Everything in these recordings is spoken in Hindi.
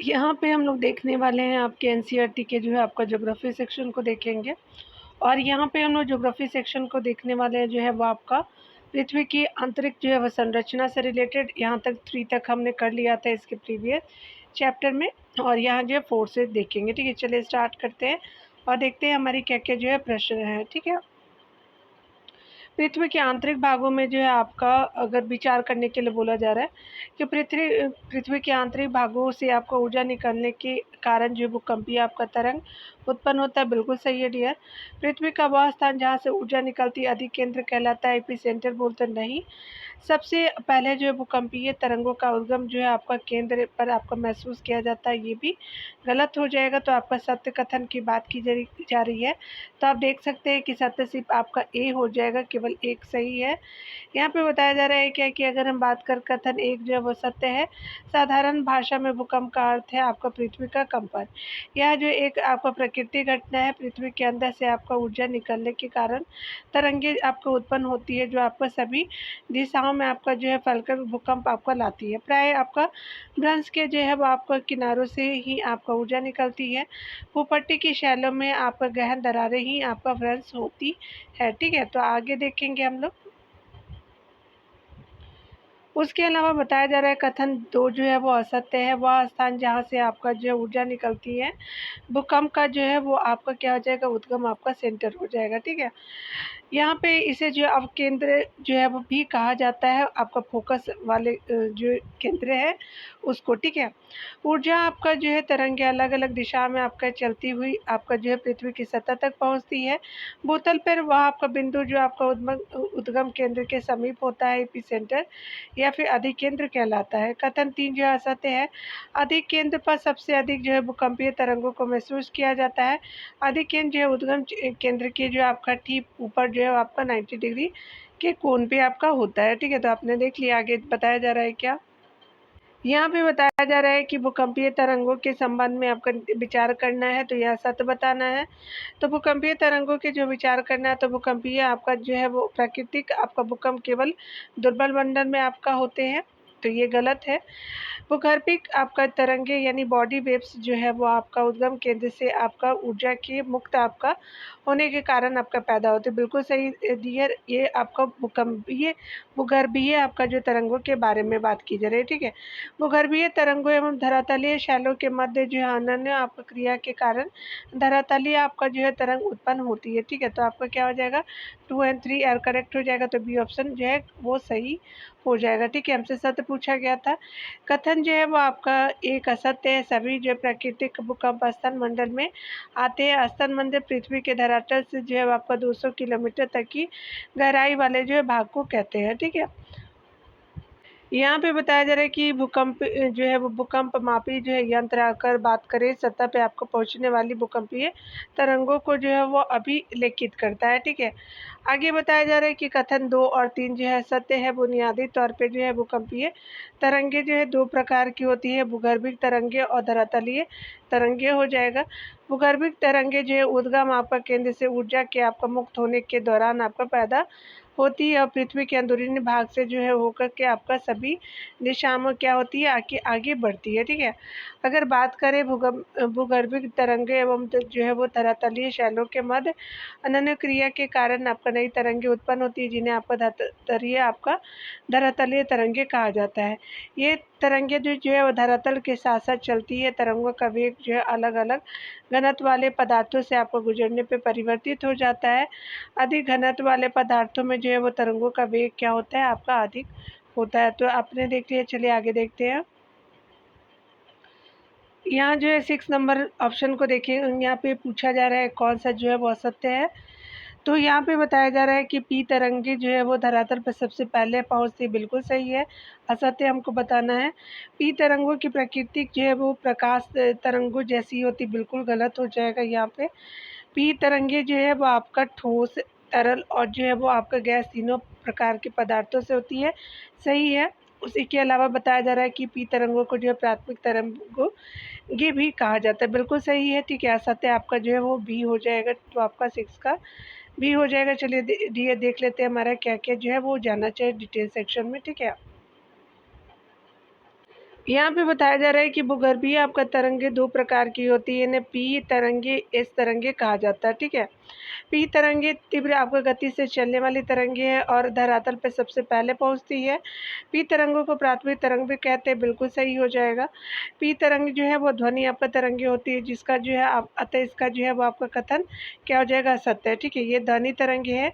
यहाँ पे हम लोग देखने वाले हैं आपके एनसीईआरटी के जो है आपका ज्योग्राफी सेक्शन को देखेंगे। और यहाँ पे हम लोग ज्योग्राफी सेक्शन को देखने वाले हैं जो है वो आपका पृथ्वी की आंतरिक जो है वो संरचना से रिलेटेड यहाँ तक 3 तक हमने कर लिया था इसके प्रीवियस चैप्टर में। और यहाँ जो है 4 से देखेंगे। ठीक है, चलिए स्टार्ट करते हैं और देखते हैं हमारी क्या क्या जो है प्रश्न है। ठीक है, पृथ्वी के आंतरिक भागों में जो है आपका अगर विचार करने के लिए बोला जा रहा है कि पृथ्वी के आंतरिक भागों से आपको ऊर्जा निकलने के कारण जो भूकंपीय आपका तरंग उत्पन्न होता है। बिल्कुल सही है डियर। पृथ्वी का वह स्थान जहाँ से ऊर्जा निकलती है अधिक केंद्र कहलाता है, एपी सेंटर बोलते नहीं। सबसे पहले जो है भूकंपीय तरंगों का उद्गम जो है आपका केंद्र पर आपका महसूस किया जाता है, ये भी गलत हो जाएगा। तो आपका सत्य कथन की बात की जा रही है, तो आप देख सकते हैं कि सत्य सिर्फ आपका ए हो जाएगा, केवल एक सही है। यहाँ पे बताया जा रहा है क्या कि अगर हम बात कर कथन एक जो है वो सत्य है। साधारण भाषा में भूकंप का अर्थ है आपका पृथ्वी का कंपन। यह जो एक आपका प्राकृतिक घटना है, पृथ्वी के अंदर से आपका ऊर्जा निकलने के कारण तरंगे आपको उत्पन्न होती है जो आपको सभी दिशाओं में आपका जो है फैलकर भूकंप आपका लाती है। प्राय आपका भ्रंश के जो है वो आपका किनारों से ही आपका ऊर्जा निकलती है। भूपट्टी की शैलों में आपका गहन दरारें ही आपका भ्रंश होती है। ठीक है, तो आगे देखेंगे हम लोग। उसके अलावा बताया जा रहा है कथन 2 जो है वो असत्य है। वह स्थान जहाँ से आपका जो है ऊर्जा निकलती है, भूकंप का जो है वो आपका क्या हो जाएगा, उद्गम आपका सेंटर हो जाएगा। ठीक है, यहाँ पे इसे जो अवकेंद्र जो है वो भी कहा जाता है, आपका फोकस वाले जो केंद्र है उसको। ठीक है, ऊर्जा आपका जो है तरंगे अलग अलग दिशा में आपका चलती हुई आपका जो है पृथ्वी की सतह तक पहुँचती है। भूतल पर वह आपका बिंदु जो आपका उद्गम केंद्र के समीप होता है, एपी सेंटर या फिर अधिकेंद्र कहलाता है। कथन 3 जो है असत्य है। अधिक केंद्र पर सबसे अधिक जो है भूकंपीय तरंगों को महसूस किया जाता है। अधिक केंद्र जो है उद्गम केंद्र के जो आपका ठीक ऊपर जो है आपका 90 डिग्री के कोण पे आपका होता है। ठीक है, तो आपने देख लिया। आगे बताया जा रहा है क्या, यहाँ पे बताया जा रहा है कि भूकंपीय तरंगों के संबंध में आपका विचार करना है, तो यह सत्य बताना है। तो भूकंपीय तरंगों के जो विचार करना है, तो भूकंपीय आपका जो है वो प्राकृतिक आपका भूकंप केवल दुर्बल मंडल में आपका होते हैं, तो ये गलत है। भूगर्भिक आपका तरंगे यानी बॉडी वेव्स जो है वो आपका उद्गम केंद्र से आपका ऊर्जा के मुक्त आपका होने के कारण आपका पैदा होते हैं। बिल्कुल सही डियर, ये आपका भूगर्भीय आपका जो तरंगों के बारे में बात की जा रही है। ठीक है, भूगर्भीय तरंगों एवं धरातलीय शैलों के मध्य जो है अनन्य आपका क्रिया के कारण धरातलीय आपका जो है तरंग उत्पन्न होती है। ठीक है, तो आपका क्या हो जाएगा, 2 और 3 एर करेक्ट हो जाएगा, तो बी ऑप्शन जो है वो सही हो जाएगा। ठीक है, हमसे सत्य पूछा गया था। कथन जो है वो आपका एक असत्य है। सभी जो प्राकृतिक भूकंप स्तन मंडल में आते हैं। स्तन मंडल पृथ्वी के धरातल से जो है आपका 200 किलोमीटर तक की गहराई वाले जो है भाग को कहते हैं। ठीक है, यहाँ पे बताया जा रहा है कि भूकंप जो है वो भूकंप मापी जो है यंत्र आकर बात करें सतह पे आपको पहुँचने वाली भूकंपीय तरंगों को जो है वो अभिलेखित करता है। ठीक है, आगे बताया जा रहा है कि कथन 2 और 3 जो है सत्य है। बुनियादी तौर पे जो है भूकंपीय तरंगे जो है 2 प्रकार की होती है, भूगर्भिक तरंगे और धरातलीय तरंगे हो जाएगा। भूगर्भिक तरंगे जो है उद्गम आपका केंद्र से ऊर्जा के आपका मुक्त होने के दौरान आपका पैदा होती है और पृथ्वी के अंदरूनी भाग से जो है होकर के आपका सभी दिशाओं में क्या होती है, आगे आगे बढ़ती है। ठीक है, अगर बात करें भूगर्भिक तरंगे एवं जो है वो धरातलीय शैलों के मध्य अनन्य क्रिया के कारण आपका नई तरंगे उत्पन्न होती है, जिन्हें आपका धरातलीय तरंगे कहा जाता है। ये तरंगे जो है वो धरातल के साथ साथ चलती है। तरंगों का वेग जो है अलग अलग घनत्व वाले पदार्थों से आपको गुजरने पे परिवर्तित हो जाता है। अधिक घनत्व वाले पदार्थों में जो है वो तरंगों का वेग क्या होता है, आपका अधिक होता है। तो आपने देख लिया, चलिए आगे देखते हैं। यहाँ जो है 6 नंबर ऑप्शन को देखिए, यहाँ पे पूछा जा रहा है कौन सा जो है वो असत्य है। तो यहाँ पे बताया जा रहा है कि पी तरंगे जो है वो धरातल पर सबसे पहले पहुँचती, बिल्कुल सही है। असत्य हमको बताना है। पी तरंगों की प्रकृति जो है वो प्रकाश तरंगों जैसी होती, बिल्कुल गलत हो जाएगा यहाँ पे। पी तरंगे जो है वो आपका ठोस, तरल और जो है वो आपका गैस तीनों प्रकार के पदार्थों से होती है, सही है। उसी के अलावा बताया जा रहा है कि पी तरंगों को जो है प्राथमिक तरंगों ये भी कहा जाता है, बिल्कुल सही है। ठीक है, असत्य आपका जो है वो बी हो जाएगा, तो आपका 6 का बी हो जाएगा। चलिए देख लेते हैं हमारा क्या क्या जो है वो जानना चाहिए डिटेल सेक्शन में। ठीक है, यहाँ पे बताया जा रहा है कि भूगर्भीय आपका तरंगे दो प्रकार की होती है, इन्हें पी तरंगे, एस तरंगे कहा जाता है, ठीक है। पी तरंगे तीव्र आपका गति से चलने वाली तरंगे है और धरातल पे सबसे पहले पहुंचती है। पी तरंगों को प्राथमिक तरंग भी कहते हैं, बिल्कुल सही हो जाएगा। पी तरंग जो है वो ध्वनि आपका तरंगे होती है, जिसका जो है आप अतः इसका जो है वो आपका कथन क्या हो जाएगा, असत्य है, ठीक है। ये ध्वनि तरंगे है।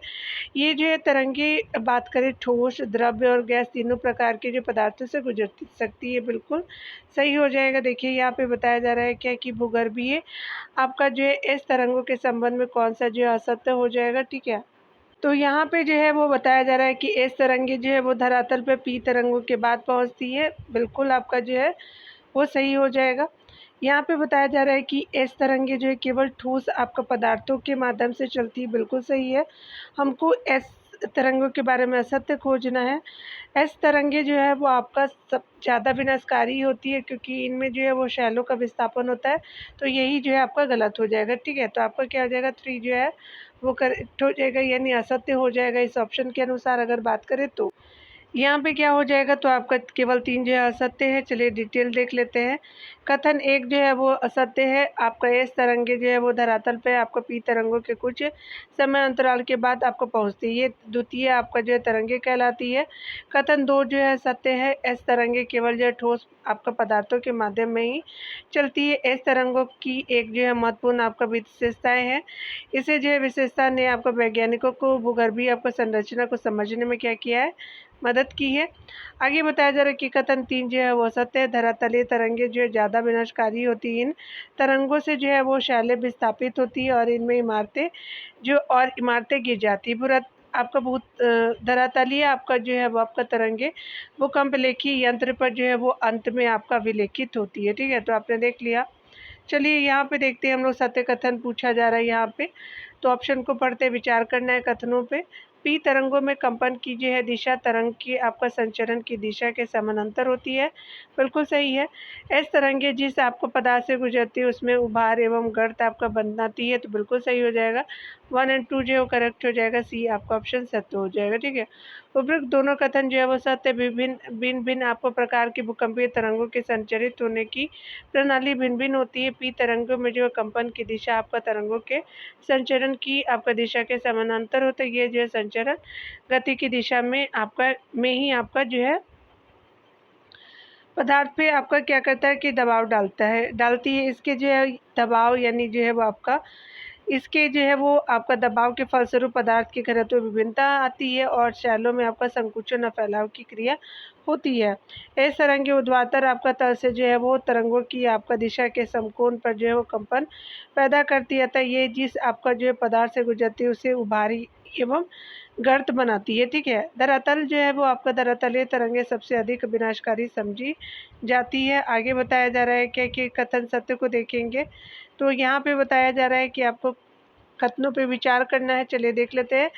ये जो है तरंगे बात करें ठोस, द्रव्य और गैस तीनों प्रकार के जो पदार्थों से गुजर सकती है, बिल्कुल सही हो जाएगा। देखिए यहाँ पे बताया जा रहा है क्या कि भूगर्भीय आपका जो है इस तरंगों के संबंध में कौन सा जो है असत्य हो जाएगा, ठीक है। तो यहाँ पे जो है वो बताया जा रहा है कि एस तरंगे जो है वो धरातल पे पी तरंगों के बाद पहुँचती है, बिल्कुल आपका जो है वो सही हो जाएगा। यहाँ पे बताया जा रहा है कि एस तरंगे जो है केवल ठोस आपका पदार्थों के माध्यम से चलती है, बिल्कुल सही है। हमको एस तरंगों के बारे में असत्य खोजना है। एस तरंगे जो है वो आपका सब ज़्यादा विनाशकारी होती है, क्योंकि इनमें जो है वो शैलों का विस्थापन होता है, तो यही जो है आपका गलत हो जाएगा, ठीक है। तो आपका क्या हो जाएगा, 3 जो है वो करेक्ट हो जाएगा, यानी असत्य हो जाएगा इस ऑप्शन के अनुसार अगर बात करें तो। यहाँ पे क्या हो जाएगा, तो आपका केवल 3 जो है असत्य है। चलिए डिटेल देख लेते हैं। कथन 1 जो है वो असत्य है। आपका एस तरंगे जो है वो धरातल पे आपका पी तरंगों के कुछ समय अंतराल के बाद आपको पहुँचती है, ये द्वितीय आपका जो है तरंगे कहलाती है। कथन 2 जो है सत्य है। एस तरंगे केवल जो है ठोस आपका पदार्थों के माध्यम में ही चलती है। एस तरंगों की एक जो है महत्वपूर्ण आपका विशेषताएं हैं। इसे जो है विशेषता ने आपको वैज्ञानिकों को भूगर्भीय आपका संरचना को समझने में क्या किया है, मदद की है। आगे बताया जा रहा है कि कथन 3 जो है वो सत्य है। धरातलीय तरंगे जो है ज़्यादा विनाशकारी होती हैं। इन तरंगों से जो है वो शैलें विस्थापित होती है और इनमें इमारतें गिर जाती है। आपका भूत धरातलीय आपका जो है वो आपका तरंगे भूकंपलेखी यंत्र पर जो है वो अंत में आपका विलेखित होती है, ठीक है। तो आपने देख लिया। चलिए यहाँ पे देखते हैं हम लोग सत्य कथन पूछा जा रहा है यहाँ पे, तो ऑप्शन को पढ़ते विचार करना है कथनों पे। पी तरंगों में कंपन की जो है दिशा तरंग की आपका संचरण की दिशा के समानांतर होती है, बिल्कुल सही है। एस तरंगे जिस आपको पदार्थ से गुजरती है उसमें उभार एवं गर्त आपका बनाती है, तो बिल्कुल सही हो जाएगा। 1 एंड 2 जो है वो करेक्ट हो जाएगा, सी आपका ऑप्शन सत्य हो जाएगा, ठीक है। उपरोक्त दोनों कथन जो है वो सत्य। विभिन्न भिन्न भिन्न आपको प्रकार के भूकंपीय तरंगों के संचरित होने की प्रणाली भिन्न भिन्न होती है। पी तरंगों में जो कंपन की दिशा आपका तरंगों के संचरण की आपका दिशा के समानांतर होता है। ये जो है संचरण गति की दिशा में ही आपका जो है पदार्थ पे आपका क्या करता है कि दबाव डालती है। इसके जो है दबाव यानी जो है वो आपका इसके जो है वो आपका दबाव के फलस्वरूप पदार्थ की घनत्व में विभिन्नता आती है और शैलों में आपका संकुचन और फैलाव की क्रिया होती है। इस तरंगे ऊर्ध्वाधर आपका तल से जो है वो तरंगों की आपका दिशा के समकोण पर जो है वो कंपन पैदा करती है, अतः ये जिस आपका जो है पदार्थ से गुजरती है उसे उभारी एवं गर्त बनाती है, ठीक है। धरातल जो है वो आपका धरातलीय तरंगे सबसे अधिक विनाशकारी समझी जाती है। आगे बताया जा रहा है क्या कि कथन सत्य को देखेंगे, तो यहाँ पे बताया जा रहा है कि आपको कथनों पे विचार करना है। चलिए देख लेते हैं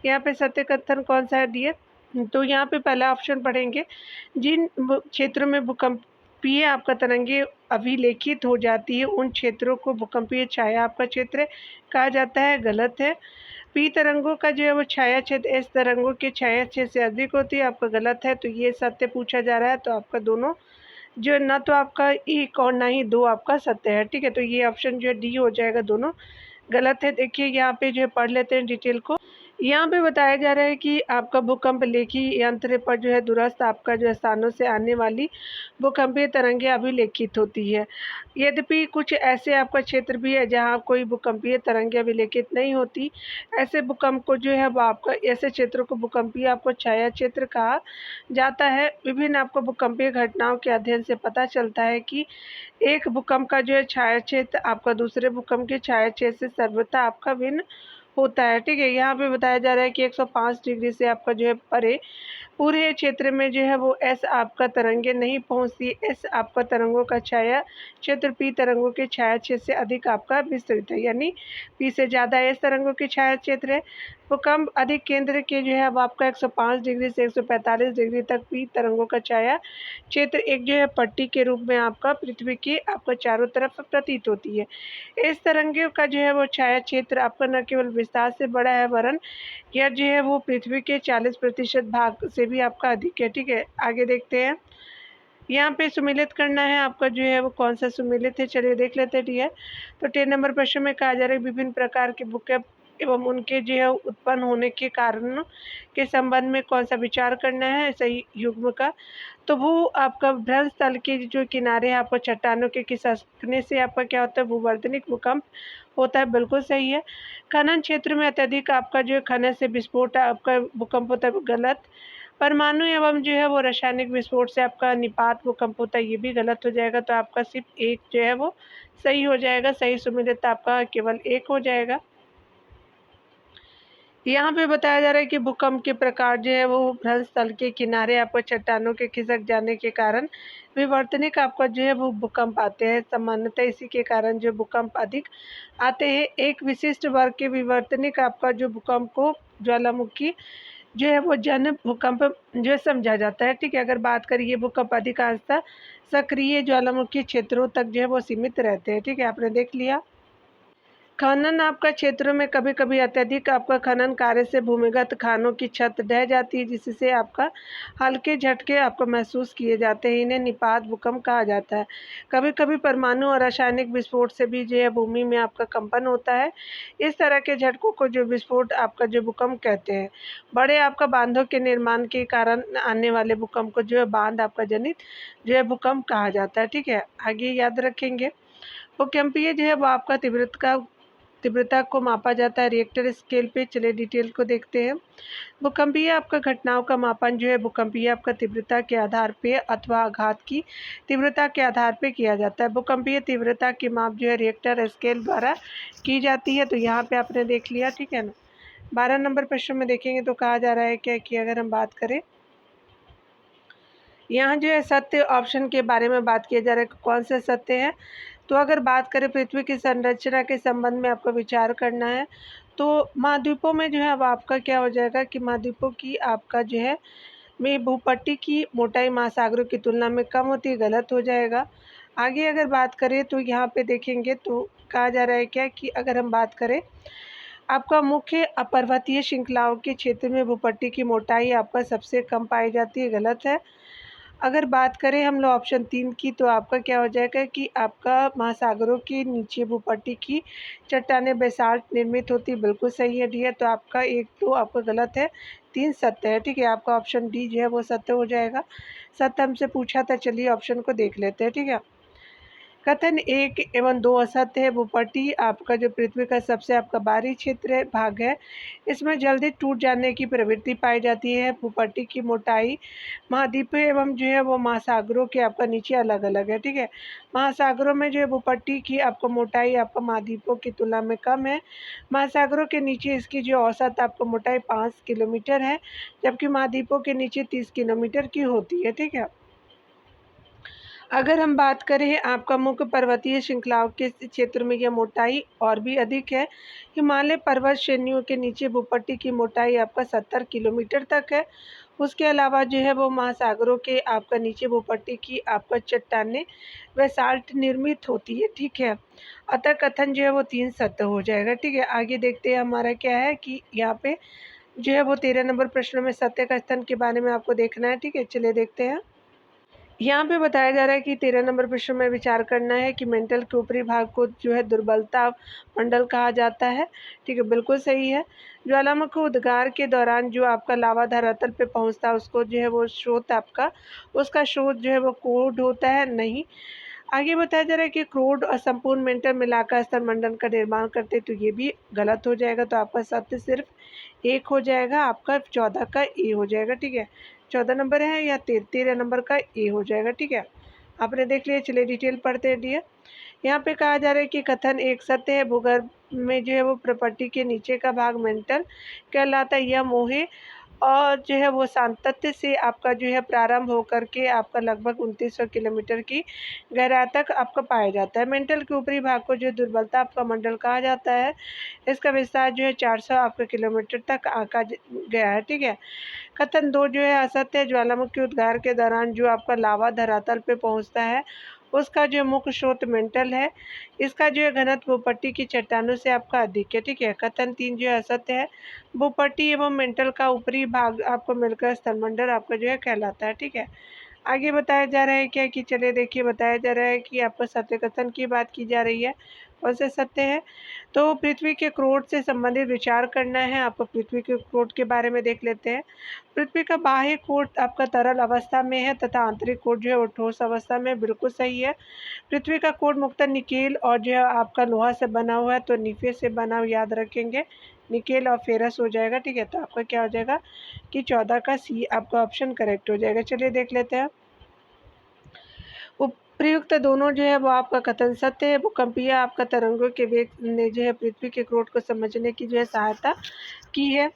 यहाँ पे सत्य कथन कौन सा है दिए। तो यहाँ पे पहला ऑप्शन पढ़ेंगे, जिन क्षेत्रों में भूकंपीय आपका तरंगे अभिलेखित हो जाती है उन क्षेत्रों को भूकंपीय छाया आपका क्षेत्र कहा जाता है, गलत है। पी तरंगों का जो है वो छाया क्षेत्र एस तरंगों के छाया क्षेत्र से अधिक होती है, आपका गलत है। तो ये सत्य पूछा जा रहा है, तो आपका दोनों जो ना तो आपका एक और ना ही 2 आपका सत्य है, ठीक है। तो ये ऑप्शन जो है डी हो जाएगा, दोनों गलत है। देखिए यहाँ पे जो है पढ़ लेते हैं डिटेल को। यहाँ पे बताया जा रहा है कि आपका भूकंप लेखी यंत्र पर जो है दूरस्थ आपका जो है स्थानों से आने वाली भूकंपीय तरंगे अभिलेखित होती है। यद्यपि कुछ ऐसे आपका क्षेत्र भी है जहाँ कोई भूकंपीय तरंगे अभिलेखित नहीं होती। ऐसे भूकंप को जो है वो आपका ऐसे क्षेत्रों को भूकंपीय आपको छाया क्षेत्र कहा जाता है। विभिन्न आपको भूकंपीय घटनाओं के अध्ययन से पता चलता है कि एक भूकंप का जो है छाया क्षेत्र आपका दूसरे भूकंप के छाया क्षेत्र से सर्वथा आपका भिन्न होता है, ठीक है। यहाँ पे बताया जा रहा है कि 105 डिग्री से आपका जो है परे पूरे क्षेत्र में जो है वो एस आपका तरंगे नहीं पहुँचती। एस आपका तरंगों का छाया क्षेत्र पी तरंगों के छाया क्षेत्र से अधिक आपका विस्तृत है, यानी पी से ज़्यादा एस तरंगों के छाया क्षेत्र है। भूकंप अधिक केंद्र के जो है अब आपका 105 डिग्री से 145 डिग्री तक पी तरंगों का छाया क्षेत्र एक जो है पट्टी के रूप में आपका पृथ्वी के आपका चारों तरफ प्रतीत होती है। इस तरंगे का जो है वो छाया क्षेत्र आपका न केवल विस्तार से बड़ा है वरन यह जो है वो पृथ्वी के 40% भाग से भी आपका अधिक है, ठीक है। आगे देखते हैं। यहाँ पे सुमेलित करना है आपका जो है वो कौन सा सुमेलित है, चलिए देख लेते हैं डियर। तो 10 नंबर प्रश्न में कहा जा रहा है विभिन्न प्रकार के बुके एवं उनके जो है उत्पन्न होने के कारण के संबंध में कौन सा विचार करना है सही युग्म का। तो वो आपका भ्रंश तल के जो किनारे हैं आपको चट्टानों के खिसकने से आपका क्या होता है भूवर्तनिक भूकंप होता है, बिल्कुल सही है। खनन क्षेत्र में अत्यधिक आपका जो है खनन से विस्फोट आपका भूकंप होता है, गलत। परमाणु एवं जो है वो रासायनिक विस्फोट से आपका निपात भूकंप होता है, ये भी गलत हो जाएगा। तो आपका सिर्फ एक जो है वो सही हो जाएगा, सही सुमेलित आपका केवल एक हो जाएगा। यहाँ पे बताया जा रहा है कि भूकंप के प्रकार जो है वो भ्रंश तल के किनारे आपको चट्टानों के खिसक जाने के कारण विवर्तनिक आपका जो है वो भूकंप आते हैं। सामान्यतः इसी के कारण जो भूकंप अधिक आते हैं। एक विशिष्ट वर्ग के विवर्तनिक आपका जो भूकंप को ज्वालामुखी जो है वो जन भूकंप जो समझा जाता है, ठीक है। अगर बात करिए भूकंप अधिकांशतः सक्रिय ज्वालामुखी क्षेत्रों तक जो है वो सीमित रहते हैं, ठीक है। आपने देख लिया। खनन आपका क्षेत्रों में कभी कभी अत्यधिक आपका खनन कार्य से भूमिगत खानों की छत ढह जाती है, जिससे आपका हल्के झटके आपको महसूस किए जाते हैं। इन्हें निपात भूकंप कहा जाता है। कभी कभी परमाणु और रासायनिक विस्फोट से भी जो है भूमि में आपका कंपन होता है। इस तरह के झटकों को जो विस्फोट आपका जो भूकंप कहते हैं। बड़े आपका बांधों के निर्माण के कारण आने वाले भूकंप को जो है बांध आपका जनित जो है भूकंप कहा जाता है, ठीक है। आगे याद रखेंगे भूकंपीय जो है वो आपका तीव्रता को मापा जाता है रिएक्टर स्केल पे। चलिए डिटेल को देखते हैं। भूकंपीय आपका घटनाओं का मापन जो है भूकंपीय आपका तीव्रता के आधार पे अथवा आघात की तीव्रता के आधार पे किया जाता है। भूकंपीय तीव्रता की माप जो है रिएक्टर स्केल द्वारा की जाती है। तो यहाँ पे आपने देख लिया, ठीक है ना। 12 नंबर प्रश्न में देखेंगे तो कहा जा रहा है क्या कि अगर हम बात करें यहाँ जो है सत्य ऑप्शन के बारे में बात किया जा रहा है, कौन से सत्य है। तो अगर बात करें पृथ्वी की संरचना के संबंध में आपको विचार करना है, तो महाद्वीपों में जो है अब आपका क्या हो जाएगा कि महाद्वीपों की आपका जो है में भूपट्टी की मोटाई महासागरों की तुलना में कम होती है, गलत हो जाएगा। आगे अगर बात करें तो यहाँ पे देखेंगे तो कहा जा रहा है क्या कि अगर हम बात करें आपका मुख्य पर्वतीय श्रृंखलाओं के क्षेत्र में भूपट्टी की मोटाई आपका सबसे कम पाई जाती है, गलत है। अगर बात करें हम लोग ऑप्शन 3 की तो आपका क्या हो जाएगा कि आपका महासागरों के नीचे भूपट्टी की चट्टानें बेसाल्ट निर्मित होती, बिल्कुल सही है डियर। तो आपका एक तो आपका गलत है, 3 सत्य है, ठीक है। आपका ऑप्शन डी जो है वो सत्य हो जाएगा। सत्य हमसे पूछा था, चलिए ऑप्शन को देख लेते हैं, ठीक है। कथन 1 एवं 2 असत्य है। भूपट्टी आपका जो पृथ्वी का सबसे आपका बाहरी क्षेत्र है भाग है, इसमें जल्दी टूट जाने की प्रवृत्ति पाई जाती है। भूपट्टी की मोटाई महाद्वीपों एवं जो है वो महासागरों के आपका नीचे अलग अलग है, ठीक है। महासागरों में जो है भूपट्टी की आपको मोटाई आपका महाद्वीपों की तुलना में कम है। महासागरों के नीचे इसकी जो औसत आपको मोटाई 5 किलोमीटर है, जबकि महाद्वीपों के नीचे 30 किलोमीटर की होती है, ठीक है। अगर हम बात करें आपका मुख्य पर्वतीय श्रृंखलाओं के क्षेत्र में यह मोटाई और भी अधिक है। हिमालय पर्वत श्रेणियों के नीचे भूपट्टी की मोटाई आपका 70 किलोमीटर तक है। उसके अलावा जो है वो महासागरों के आपका नीचे भूपट्टी की आपका चट्टानें बेसाल्ट निर्मित होती है, ठीक है। अतः कथन जो है वो 3 सत्य हो जाएगा, ठीक है। आगे देखते हैं हमारा क्या है कि यहाँ पे जो है वो 13 नंबर प्रश्न में सत्य कथन के बारे में आपको देखना है, ठीक है। चलिए देखते हैं। यहाँ पे बताया जा रहा है कि 13 नंबर प्रश्न में विचार करना है कि मेंटल के ऊपरी भाग को जो है दुर्बलता मंडल कहा जाता है, ठीक है, बिल्कुल सही है। ज्वालामुखी उद्गार के दौरान जो आपका लावा धरातल पे पहुँचता है उसको जो है वो स्रोत आपका उसका स्रोत जो है वो कोड होता है, नहीं। आगे बताया जा रहा है कि क्रोड और संपूर्ण मेंटल मिलाकर स्तर मंडल का निर्माण करते, तो ये भी गलत हो जाएगा। तो आपका सत्य सिर्फ एक हो जाएगा, आपका 14 का ए हो जाएगा, ठीक है। 14 नंबर है या 13 नंबर का ए हो जाएगा, ठीक है। आपने देख लिया, चलिए डिटेल पढ़ते हैं डियर। यहाँ पे कहा जा रहा है कि कथन एक सत्य है। भूगर्भ में जो है वो प्रॉपर्टी के नीचे का भाग मेंटल कहलाता है। यह मोहे और जो है वो सांतत्य से आपका जो है प्रारंभ होकर के आपका लगभग 2900 किलोमीटर की गहराई तक आपका पाया जाता है। मेंटल के ऊपरी भाग को जो दुर्बलता आपका मंडल कहा जाता है। इसका विस्तार जो है 400 आपका किलोमीटर तक आंका गया है, ठीक है। कथन 2 जो है असत्य है। ज्वालामुखी उद्गार के दौरान जो आपका लावा धरातल पे पहुंचता है उसका जो मुख्य स्रोत मेंटल है। इसका जो है घनत्व भूपट्टी की चट्टानों से आपका अधिक है, ठीक है। कथन 3 जो है असत्य है। भूपट्टी एवं मेंटल का ऊपरी भाग आपको मिलकर स्थलमंडल आपका जो है कहलाता है, ठीक है। आगे बताया जा रहा है क्या कि चलिए देखिए, बताया जा रहा है कि आपको सत्य कथन की बात की जा रही है। कौन से सत्य है? तो पृथ्वी के क्रोध से संबंधित विचार करना है आपको। पृथ्वी के क्रोध के बारे में देख लेते हैं। पृथ्वी का बाह्य कोट आपका तरल अवस्था में है तथा आंतरिक कोट जो है वो ठोस अवस्था में। बिल्कुल सही है। पृथ्वी का कोट मुख्यतः निकेल और जो है आपका लोहा से बना हुआ है, तो निफे से बना हुआ याद रखेंगे, निकेल और फेरस हो जाएगा। ठीक है, तो आपका क्या हो जाएगा कि 14 का सी आपका ऑप्शन करेक्ट हो जाएगा। चलिए देख लेते हैं। उपयुक्त दोनों जो है वो आपका कथन सत्य है। भूकंपीय आपका तरंगों के वेग ने जो है पृथ्वी के क्रोध को समझने की जो है सहायता की है।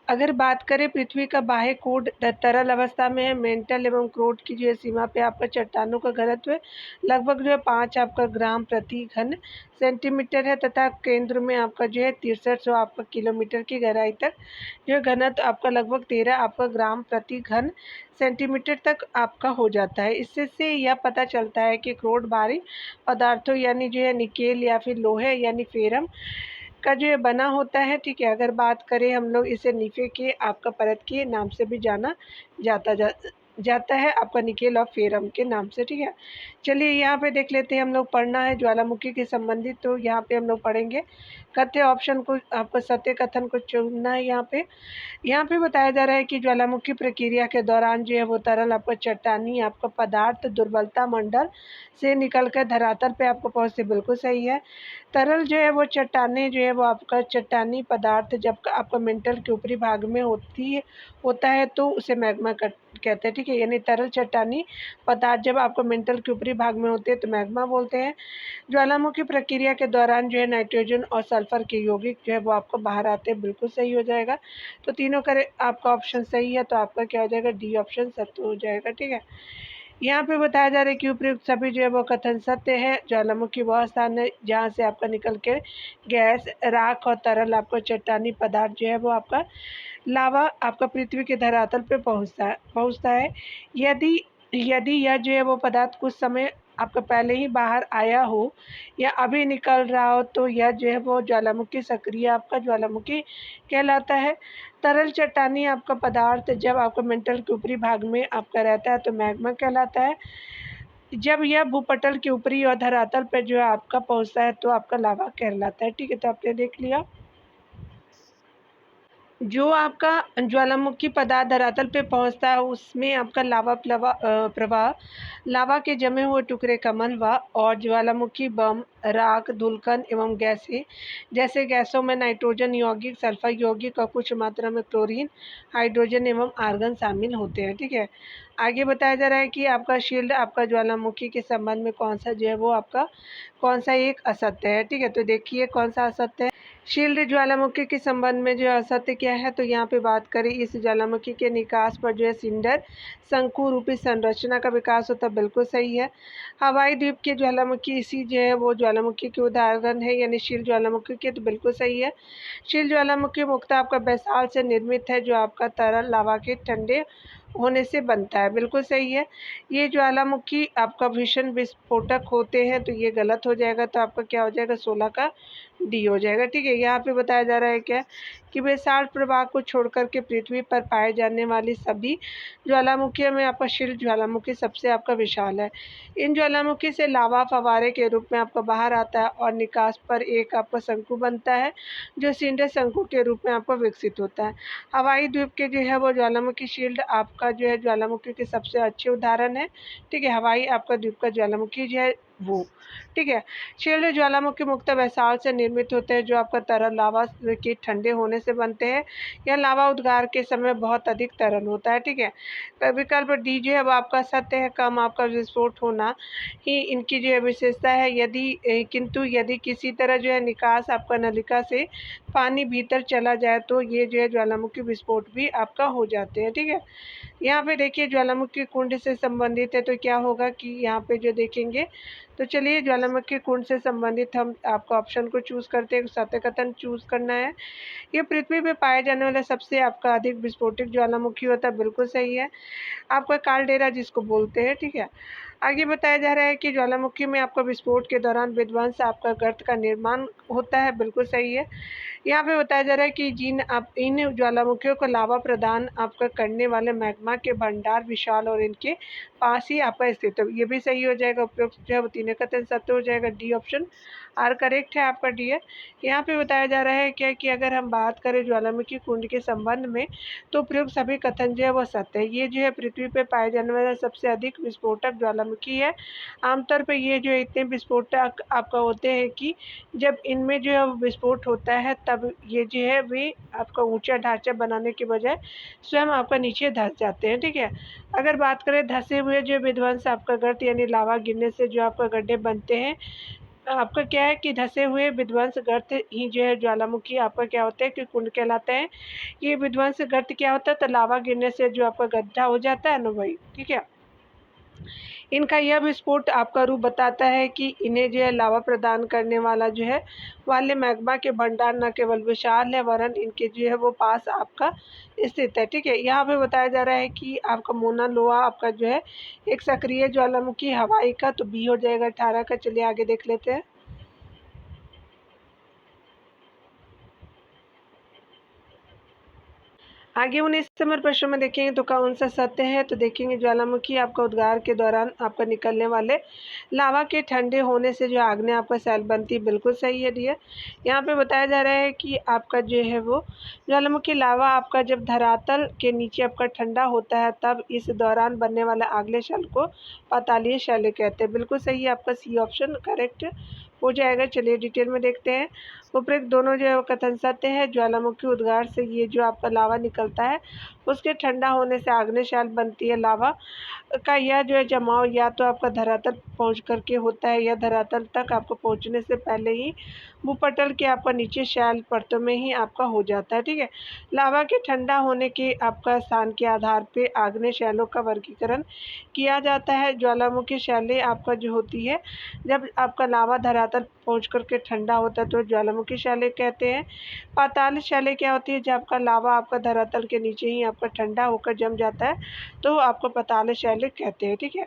अगर बात करें पृथ्वी का बाह्य कोड तरल अवस्था में है। मेंटल एवं क्रोध की जो है सीमा पे आपका चट्टानों का घनत्व लगभग जो है 5 आपका ग्राम प्रति घन सेंटीमीटर है तथा केंद्र में आपका जो है 6300 आपका किलोमीटर की गहराई तक जो है घनत्व आपका लगभग 13 आपका ग्राम प्रति घन सेंटीमीटर तक आपका हो जाता है। इससे से यह पता चलता है कि क्रोड भारी पदार्थों यानी जो है निकेल या फिर लोहे यानी फेरम का जो है बना होता है। ठीक है, अगर बात करें हम लोग इसे निफे के आपका परत के नाम से भी जाना जाता है आपका निकेल और फेरम के नाम से। ठीक है, चलिए यहाँ पे देख लेते हैं हम लोग। पढ़ना है ज्वालामुखी के संबंधित, तो यहाँ पे हम लोग पढ़ेंगे कथ्य ऑप्शन को, आपको सत्य कथन को चुनना है। यहाँ पे बताया जा रहा है कि ज्वालामुखी प्रक्रिया के दौरान जो है वो तरल आपका चट्टानी आपका पदार्थ दुर्बलता मंडल से निकलकर धरातल पे आपको पहुँचते। बिल्कुल सही है। तरल जो है वो चट्टानें जो है वो आपका चट्टानी पदार्थ जब आपका मेंटल के ऊपरी भाग में होता है तो उसे मैग्मा कहते हैं। ठीक है, यानी तरल चट्टानी पदार्थ जब आपको मेंटल के ऊपरी भाग में होते हैं तो मैग्मा बोलते हैं। ज्वालामुखी प्रक्रिया के दौरान जो है नाइट्रोजन और सल्फर के यौगिक जो है वो आपको बाहर आते हैं। बिल्कुल सही हो जाएगा। तो तीनों का आपका ऑप्शन सही है, तो आपका क्या हो जाएगा, डी ऑप्शन सत्य हो जाएगा। ठीक है, यहाँ पे बताया जा रहा है कि उपयुक्त सभी जो है वो कथन सत्य है। ज्वालामुखी वह स्थान है जहाँ से आपका निकल के गैस, राख और तरल आपको चट्टानी पदार्थ जो है वो आपका लावा आपका पृथ्वी के धरातल पे पहुँचता है। यदि यदि यह जो है वो पदार्थ कुछ समय आपका पहले ही बाहर आया हो या अभी निकल रहा हो तो यह जो है वो ज्वालामुखी सक्रिय आपका ज्वालामुखी कहलाता है। तरल चट्टानी आपका पदार्थ जब आपका मेंटल के ऊपरी भाग में आपका रहता है तो मैग्मा कहलाता है। जब यह भूपटल के ऊपरी और धरातल पर जो है आपका पहुँचता है तो आपका लावा कहलाता है। ठीक है, तो आपने देख लिया। जो आपका ज्वालामुखी पदार्थ धरातल पे पहुंचता है उसमें आपका प्रवाह लावा के जमे हुए टुकड़े का मलबा और ज्वालामुखी बम, राख, धूलकण एवं गैसें जैसे गैसों में नाइट्रोजन यौगिक, सल्फर यौगिक और कुछ मात्रा में क्लोरीन, हाइड्रोजन एवं आर्गन शामिल होते हैं। ठीक है, आगे बताया जा रहा है कि आपका शील्ड आपका ज्वालामुखी के संबंध में कौन सा जो है वो आपका कौन सा एक असत्य है। ठीक है, तो देखिए कौन सा असत्य है। शील्ड ज्वालामुखी के संबंध में जो असत्य क्या है, तो यहाँ पे बात करें इस ज्वालामुखी के निकास पर जो है सिंडर शंकु रूपी संरचना का विकास होता है। बिल्कुल सही है। हवाई द्वीप के ज्वालामुखी इसी जो है वो ज्वालामुखी के उदाहरण है, यानी शील ज्वालामुखी के, तो बिल्कुल सही है। शील ज्वालामुखी मुख्यतः आपका बेसाल्ट से निर्मित है जो आपका तरल लावा के ठंडे होने से बनता है। बिल्कुल सही है। ये ज्वालामुखी आपका भीषण विस्फोटक होते हैं, तो ये गलत हो जाएगा, तो आपका क्या हो जाएगा, 16 का डी हो जाएगा। ठीक है, यहाँ पे बताया जा रहा है क्या कि बेसाल्ट प्रवाह को छोड़कर के पृथ्वी पर पाए जाने वाली सभी ज्वालामुखियों में आपका शील ज्वालामुखी सबसे आपका विशाल है। इन ज्वालामुखी से लावा फवारे के रूप में आपका बाहर आता है और निकास पर एक आपका शंकु बनता है जो सिंडर शंकु के रूप में आपको विकसित होता है। हवाई द्वीप के जो है वो ज्वालामुखी शील्ड आपका जो है ज्वालामुखी के सबसे अच्छे उदाहरण है। ठीक है, हवाई आपका द्वीप का ज्वालामुखी जो है वो। ठीक है, शील्ड ज्वालामुखी मुख्यतः बेसाल्ट से निर्मित होते हैं जो आपका तरल लावा के ठंडे होने से बनते हैं। यह लावा उद्गार के समय बहुत अधिक तरल होता है। ठीक है, विकल्प डी जो है वो आपका सत्य है। कम आपका विस्फोट होना ही इनकी जो है विशेषता है। किंतु यदि किसी तरह जो है निकास आपका नलिका से पानी भीतर चला जाए तो ये जो है ज्वालामुखी विस्फोट भी आपका हो जाते हैं। ठीक है, यहाँ पे देखिए ज्वालामुखी कुंड से संबंधित है, तो क्या होगा कि यहाँ पे जो देखेंगे, तो चलिए ज्वालामुखी कुंड से संबंधित हम आपका ऑप्शन को चूज़ करते हैं, सत्य कथन चूज़ करना है। ये पृथ्वी पे पाए जाने वाला सबसे आपका अधिक विस्फोटित ज्वालामुखी होता है। बिल्कुल सही है। आपका कालडेरा जिसको बोलते हैं। ठीक है, आगे बताया जा रहा है कि ज्वालामुखी में आपका विस्फोट के दौरान विध्वंस आपका गर्त का निर्माण होता है, बिल्कुल सही है। यहाँ पे बताया जा रहा है कि इन ज्वालामुखियों को लावा प्रदान आपका करने वाले मैग्मा के भंडार विशाल और इनके पास ही आपका स्थित है, ये भी सही हो जाएगा। उपयुक्त जो है वो तीनों कथन सत्य हो जाएगा। डी ऑप्शन आर करेक्ट है आपका, डी है। यहाँ पे बताया जा रहा है क्या कि अगर हम बात करें ज्वालामुखी कुंड के संबंध में तो प्रयुक्त सभी कथन जो है वो सत्य है। ये जो है पृथ्वी पे पाए जाने वाला सबसे अधिक विस्फोटक ज्वालामुखी है। आमतौर पे ये जो है इतने विस्फोटक आपका होते हैं कि जब इनमें जो है विस्फोट होता है तब ये जो है वे आपका ऊंचा ढांचा बनाने के बजाय स्वयं आपका नीचे धंस जाते हैं, ठीक है। अगर बात करें धंसे हुए जो विध्वंस आपका गर्त यानी लावा गिरने से जो आपका गड्ढे बनते हैं, आपका क्या है कि धसे हुए विध्वंस गर्त ही जो है ज्वालामुखी आपका क्या होता है कि कुंड कहलाते हैं। ये विध्वंस गर्त क्या होता है, तो लावा गिरने से जो आपका गड्ढा हो जाता है ना, वही, ठीक है। इनका यह विस्फोट आपका रूप बताता है कि इन्हें जो है लावा प्रदान करने वाला जो है वाले मैग्मा के भंडार न केवल विशाल है वरन इनके जो है वो पास आपका स्थित है, ठीक है। यहाँ पे बताया जा रहा है कि आपका मोना लोआ आपका जो है एक सक्रिय ज्वालामुखी हवाई का, तो बी हो जाएगा 18 का। चलिए आगे देख लेते हैं। आगे 19 नंबर प्रश्न में देखेंगे तो कौन सा सत्य है, तो देखेंगे ज्वालामुखी आपका उद्गार के दौरान आपका निकलने वाले लावा के ठंडे होने से जो आग ने आपका सेल बनती, बिल्कुल सही है डियर। यहाँ पे बताया जा रहा है कि आपका जो है वो ज्वालामुखी लावा आपका जब धरातल के नीचे आपका ठंडा होता है तब इस दौरान बनने वाले आगले शैल को पातालीय शैल कहते हैं, बिल्कुल सही है आपका सी ऑप्शन करेक्ट हो जाएगा। चलिए डिटेल में देखते हैं। उपरोक्त दोनों जो है वो कथन सत्य है। ज्वालामुखी उद्गार से ये जो आपका लावा निकलता है उसके ठंडा होने से आग्नेयशैल बनती है। लावा का यह जो है जमाव या तो आपका धरातल पहुंच करके होता है या धरातल तक आपको पहुंचने से पहले ही भूपटल के आपका नीचे शैल परतों में ही आपका हो जाता है, ठीक है। लावा के ठंडा होने के आपका स्थान के आधार पे आग्नेय शैलों का वर्गीकरण किया जाता है। ज्वालामुखी शैलें आपका जो होती है जब आपका लावा धरातल पहुंच करके ठंडा होता है तो ज्वालामुखी शैलें कहते हैं। पाताल शैलें क्या होती है, जब आपका लावा आपका धरातल के नीचे ही आपका ठंडा होकर जम जाता है तो आपको पाताल शैलें कहते हैं, ठीक है।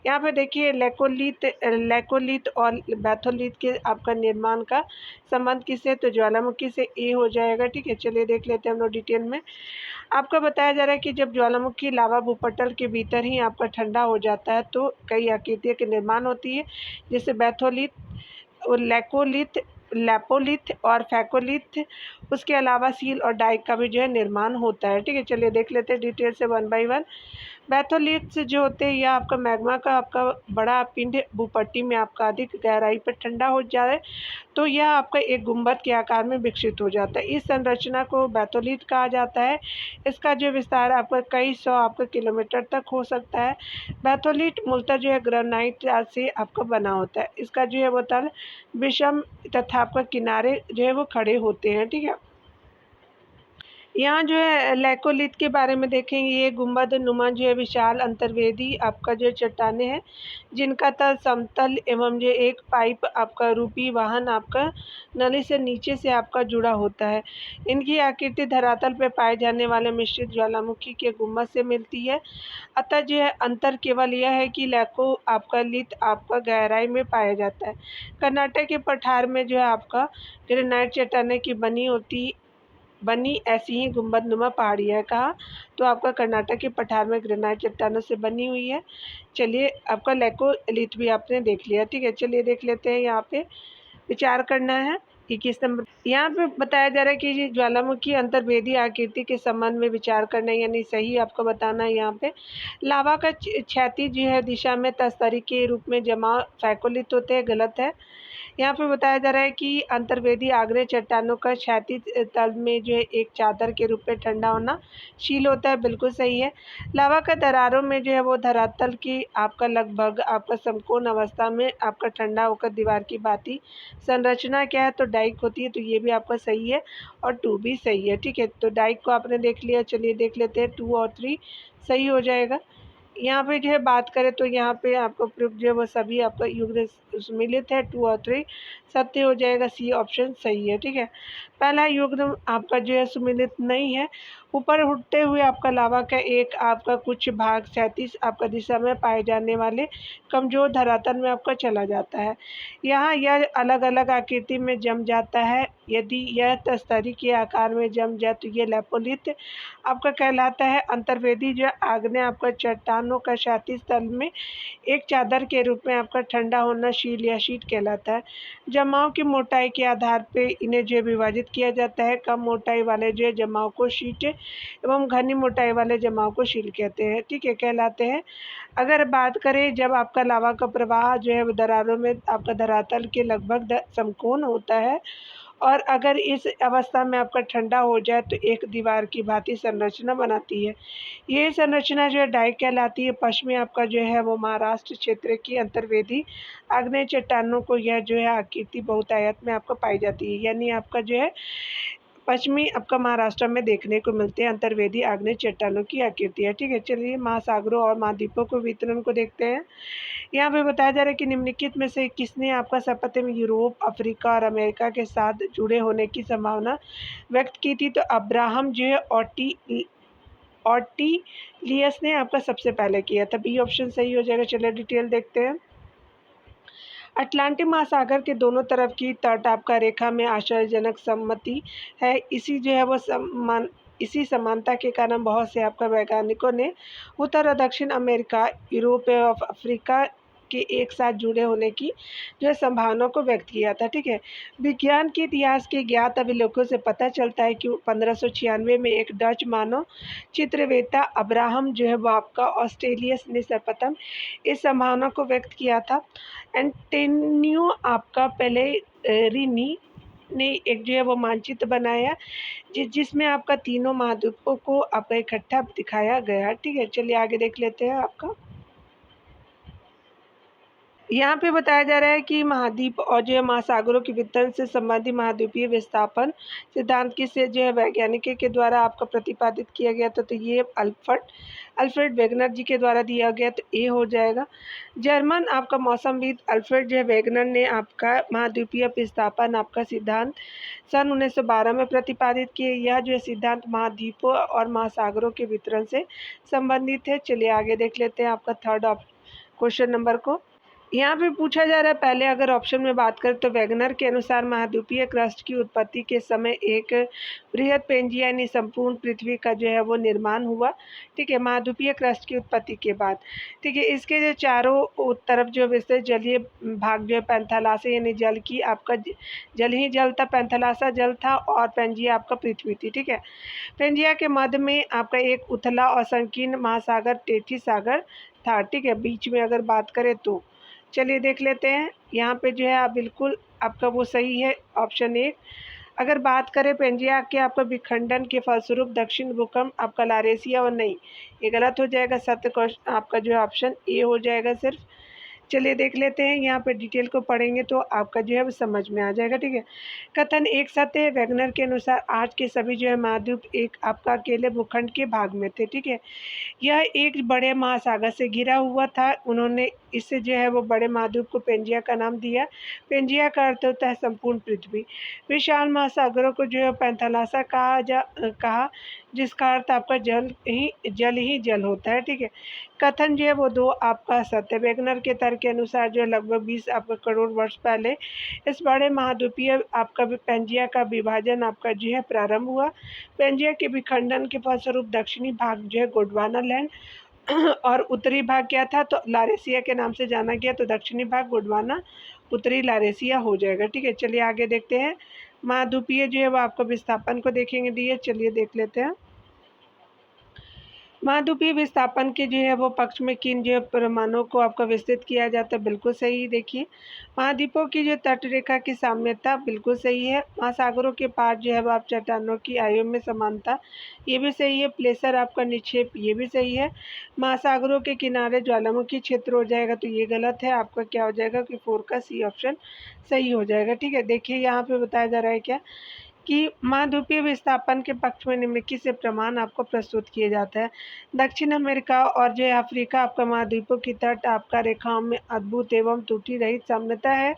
यहाँ पे देखिए लैकोलिथ और बैथोलिथ के आपका निर्माण का संबंध किससे, तो ज्वालामुखी से ए हो जाएगा, ठीक है। चलिए देख लेते हैं हम लोग डिटेल में। आपका बताया जा रहा है कि जब ज्वालामुखी लावा भूपटल के भीतर ही आपका ठंडा हो जाता है तो कई आकृतियों के निर्माण होती है, जैसे बैथोलिथ और लैपोलिथ और फैकोलिथ। उसके अलावा सील और डाइक का भी जो है निर्माण होता है, ठीक है। चलिए देख लेते हैं डिटेल से वन बाय वन। बैथोलिथ्स जो होते हैं या आपका मैग्मा का आपका बड़ा पिंड भूपट्टी में आपका अधिक गहराई पर ठंडा हो जाए तो यह आपका एक गुंबद के आकार में विकसित हो जाता है। इस संरचना को बैथोलिथ कहा जाता है। इसका जो विस्तार आपका कई सौ आपका किलोमीटर तक हो सकता है। बैथोलिथ मूलतः जो है ग्रेनाइट से आपका बना होता है। इसका जो है वो तल विषम तथा आपका किनारे जो है वो खड़े होते हैं, ठीक है। यहाँ जो है लैकोलिथ के बारे में देखेंगे। ये गुंबद नुमा जो है विशाल अंतर्वेदी आपका जो चट्टाने हैं जिनका तल समतल एवं जो एक पाइप आपका रूपी वाहन आपका नली से नीचे से आपका जुड़ा होता है। इनकी आकृति धरातल पर पाए जाने वाले मिश्रित ज्वालामुखी के गुंबद से मिलती है। अतः जो है अंतर केवल यह है कि लैको आपका लिथ आपका गहराई में पाया जाता है। कर्नाटक के पठार में जो है आपका ग्रेनाइट चट्टाने की बनी ऐसी ही गुंबदनुमा पहाड़ियाँ कहा तो आपका कर्नाटक के पठार में ग्रेनाइट चट्टानों से बनी हुई है। चलिए आपका लैकोलिथ भी आपने देख लिया, ठीक है। चलिए देख लेते हैं। यहाँ पे विचार करना है 21 नंबर। यहाँ पे बताया जा रहा है कि ज्वालामुखी अंतर्वेदी आकृति के संबंध में विचार करना है, यानी सही आपको बताना है। यहाँ पे लावा का क्षैतिज जो है दिशा में तस्तरी के रूप में जमा फैकोलिथ होते हैं, गलत है। यहाँ पे बताया जा रहा है कि अंतर्वेदी आग्नेय चट्टानों का क्षैतिज तल में जो है एक चादर के रूप में ठंडा होना शील होता है, बिल्कुल सही है। लावा का दरारों में जो है वो धरातल की आपका लगभग आपका समकोण अवस्था में आपका ठंडा होकर दीवार की भांति संरचना क्या है, तो डाइक होती है, तो ये भी आपका सही है और 2 भी सही है, ठीक है। तो डाइक को आपने देख लिया। चलिए देख लेते हैं 2 और 3 सही हो जाएगा। यहाँ पे जो है बात करें तो यहाँ पे आपको प्रूफ जो है वो सभी आपका युग्म सुमिलित है, 2 और 3 सत्य हो जाएगा, सी ऑप्शन सही है। ठीक है, पहला युग्म आपका जो है सुमिलित नहीं है। ऊपर उठते हुए आपका लावा का एक आपका कुछ भाग 37 आपका दिशा में पाए जाने वाले कमजोर धरातल में आपका चला जाता है। यहाँ यह अलग अलग आकृति में जम जाता है। यदि यह तस्तरी के आकार में जम जाए तो ये लेपोलिथ आपका कहलाता है। अंतर्वेदी जो आग्नेय आपका चट्टानों का क्षैतिज तल में एक चादर के रूप में आपका ठंडा होना शील या शीट कहलाता है। जमाव की मोटाई के आधार पे इन्हें जो विभाजित किया जाता है। कम मोटाई वाले जो जमाव को शीट एवं घनी मोटाई वाले जमाव को शील कहते हैं। ठीक है, कहलाते हैं। अगर बात करें जब आपका लावा का प्रवाह जो है दरारों में आपका धरातल के लगभग समकोण होता है और अगर इस अवस्था में आपका ठंडा हो जाए तो एक दीवार की भांति संरचना बनाती है। ये संरचना जो है डाइक कहलाती है। पश्चिमी आपका जो है वो महाराष्ट्र क्षेत्र की अंतर्वेदी आग्नेय चट्टानों को यह जो है आकृति बहुतायत में आपको पाई जाती है। यानी आपका जो है पश्चिमी आपका महाराष्ट्र में देखने को मिलते हैं अंतर्वेदी आग्नेय चट्टानों की आकृतियाँ। ठीक है, चलिए महासागरों और महाद्वीपों को वितरण को देखते हैं। यहाँ पे बताया जा रहा है कि निम्नलिखित में से किसने आपका सपत्य में यूरोप, अफ्रीका और अमेरिका के साथ जुड़े होने की संभावना व्यक्त की थी। तो अब्राहम जो है ऑर्टिलियस ने आपका सबसे पहले किया था। बी ऑप्शन सही हो जाएगा। चलिए डिटेल देखते हैं। अटलांटिक महासागर के दोनों तरफ की तट आपका रेखा में आश्चर्यजनक सम्मति है। इसी समानता के कारण बहुत से आपका वैज्ञानिकों ने उत्तर और दक्षिण अमेरिका, यूरोप और अफ्रीका के एक साथ जुड़े होने की जो है संभावना को व्यक्त किया था। ठीक है, विज्ञान के इतिहास के ज्ञात अभिलेखों से पता चलता है कि 1596 में एक डच मानव चित्रवेत्ता अब्राहम जो है वो आपका ऑस्ट्रेलियस ने सर्वप्रथम इस संभावना को व्यक्त किया था। एंटोनियो आपका पेलेरिनी ने एक जो है वो मानचित्र बनाया जिसमें आपका तीनों महाद्वीपों को आपका इकट्ठा दिखाया गया। ठीक है, चलिए आगे देख लेते हैं। आपका यहाँ पे बताया जा रहा है कि महाद्वीप और जो है महासागरों के वितरण से संबंधित महाद्वीपीय विस्थापन सिद्धांत किसे जो है वैज्ञानिक के द्वारा आपका प्रतिपादित किया गया था। तो ये अल्फ्रेड वेगनर जी के द्वारा दिया गया। तो ए हो जाएगा। जर्मन आपका मौसमविद अल्फ्रेड जो है वेगनर ने आपका महाद्वीपीय विस्थापन आपका सिद्धांत सन 1912 में प्रतिपादित किए। यह जो है सिद्धांत महाद्वीपों और महासागरों के वितरण से संबंधित है। चलिए आगे देख लेते हैं आपका थर्ड क्वेश्चन नंबर को। यहाँ पे पूछा जा रहा है, पहले अगर ऑप्शन में बात करें तो वैगनर के अनुसार महाद्वीपीय क्रस्ट की उत्पत्ति के समय एक बृहद पेंजिया यानी संपूर्ण पृथ्वी का जो है वो निर्माण हुआ। ठीक है, महाद्वीपीय क्रस्ट की उत्पत्ति के बाद। ठीक है, इसके जो चारों तरफ जो विस्तृत जलीय भाग जो है पैंथालासा यानी जल की आपका जल ही जल था, पैंथालासा जल था और पेंजिया आपका पृथ्वी थी। ठीक है, पेंजिया के मध्य में आपका एक उथला और संकीर्ण महासागर टेथी सागर था। ठीक है, बीच में अगर बात करें तो चलिए देख लेते हैं। यहाँ पे जो है आप बिल्कुल आपका वो सही है ऑप्शन ए। अगर बात करें पेंजिया के आपका विखंडन के फलस्वरूप दक्षिण भूकंप आपका लारेसिया और नहीं, ये गलत हो जाएगा। सत्य आपका जो है ऑप्शन ए हो जाएगा सिर्फ। चलिए देख लेते हैं। यहाँ पे डिटेल को पढ़ेंगे तो आपका जो है वो समझ में आ जाएगा। ठीक है, कथन एक सत्य है। वैगनर के अनुसार आज के सभी जो है महाद्वीप एक आपका अकेले भूखंड के भाग में थे। ठीक है, यह एक बड़े महासागर से घिरा हुआ था। उन्होंने इससे जो है वो बड़े महाद्वीप को पेंजिया का नाम दिया। पेंजिया का अर्थ होता है संपूर्ण पृथ्वी। विशाल महासागरों को जो है पैंथालासा कहा जिसका अर्थ आपका जल ही जल होता है। ठीक है, कथन जो है वो दो आपका सत्य। वैगनर के तर्क के अनुसार जो है लगभग 20 आपका करोड़ वर्ष पहले इस बड़े महाद्वीपीय आपका पेंजिया का विभाजन आपका जो है प्रारंभ हुआ। पेंजिया के विखंडन के फलस्वरूप दक्षिणी भाग जो है गोंडवाना लैंड और उत्तरी भाग क्या था तो लारेसिया के नाम से जाना गया। तो दक्षिणी भाग गोंडवाना, उत्तरी लारेसिया हो जाएगा। ठीक है, चलिए आगे देखते हैं। महाद्वीपीय जो है वो आपको विस्थापन को देखेंगे दिए। चलिए देख लेते हैं। महाद्वीपीय विस्थापन के जो है वो पक्ष में किन जो है परमाणुओं को आपका विस्तृत किया जाता है, बिल्कुल सही। देखिए, महाद्वीपों की जो तट रेखा की साम्यता बिल्कुल सही है। महासागरों के पार जो है वो आप चट्टानों की आयु में समानता, ये भी सही है। प्लेसर आपका निक्षेप, ये भी सही है। महासागरों के किनारे ज्वालामुखी क्षेत्र हो जाएगा, तो ये गलत है। आपका क्या हो जाएगा कि 4 का सी ऑप्शन सही हो जाएगा। ठीक है, देखिए यहाँ पे बताया जा रहा है क्या कि महाद्वीपीय विस्थापन के पक्ष में निम्नलिखित से प्रमाण आपको प्रस्तुत किए जाता है। दक्षिण अमेरिका और जो अफ्रीका आपका महाद्वीपों की तट आपका रेखाओं में अद्भुत एवं त्रुटि रहित साम्यता है।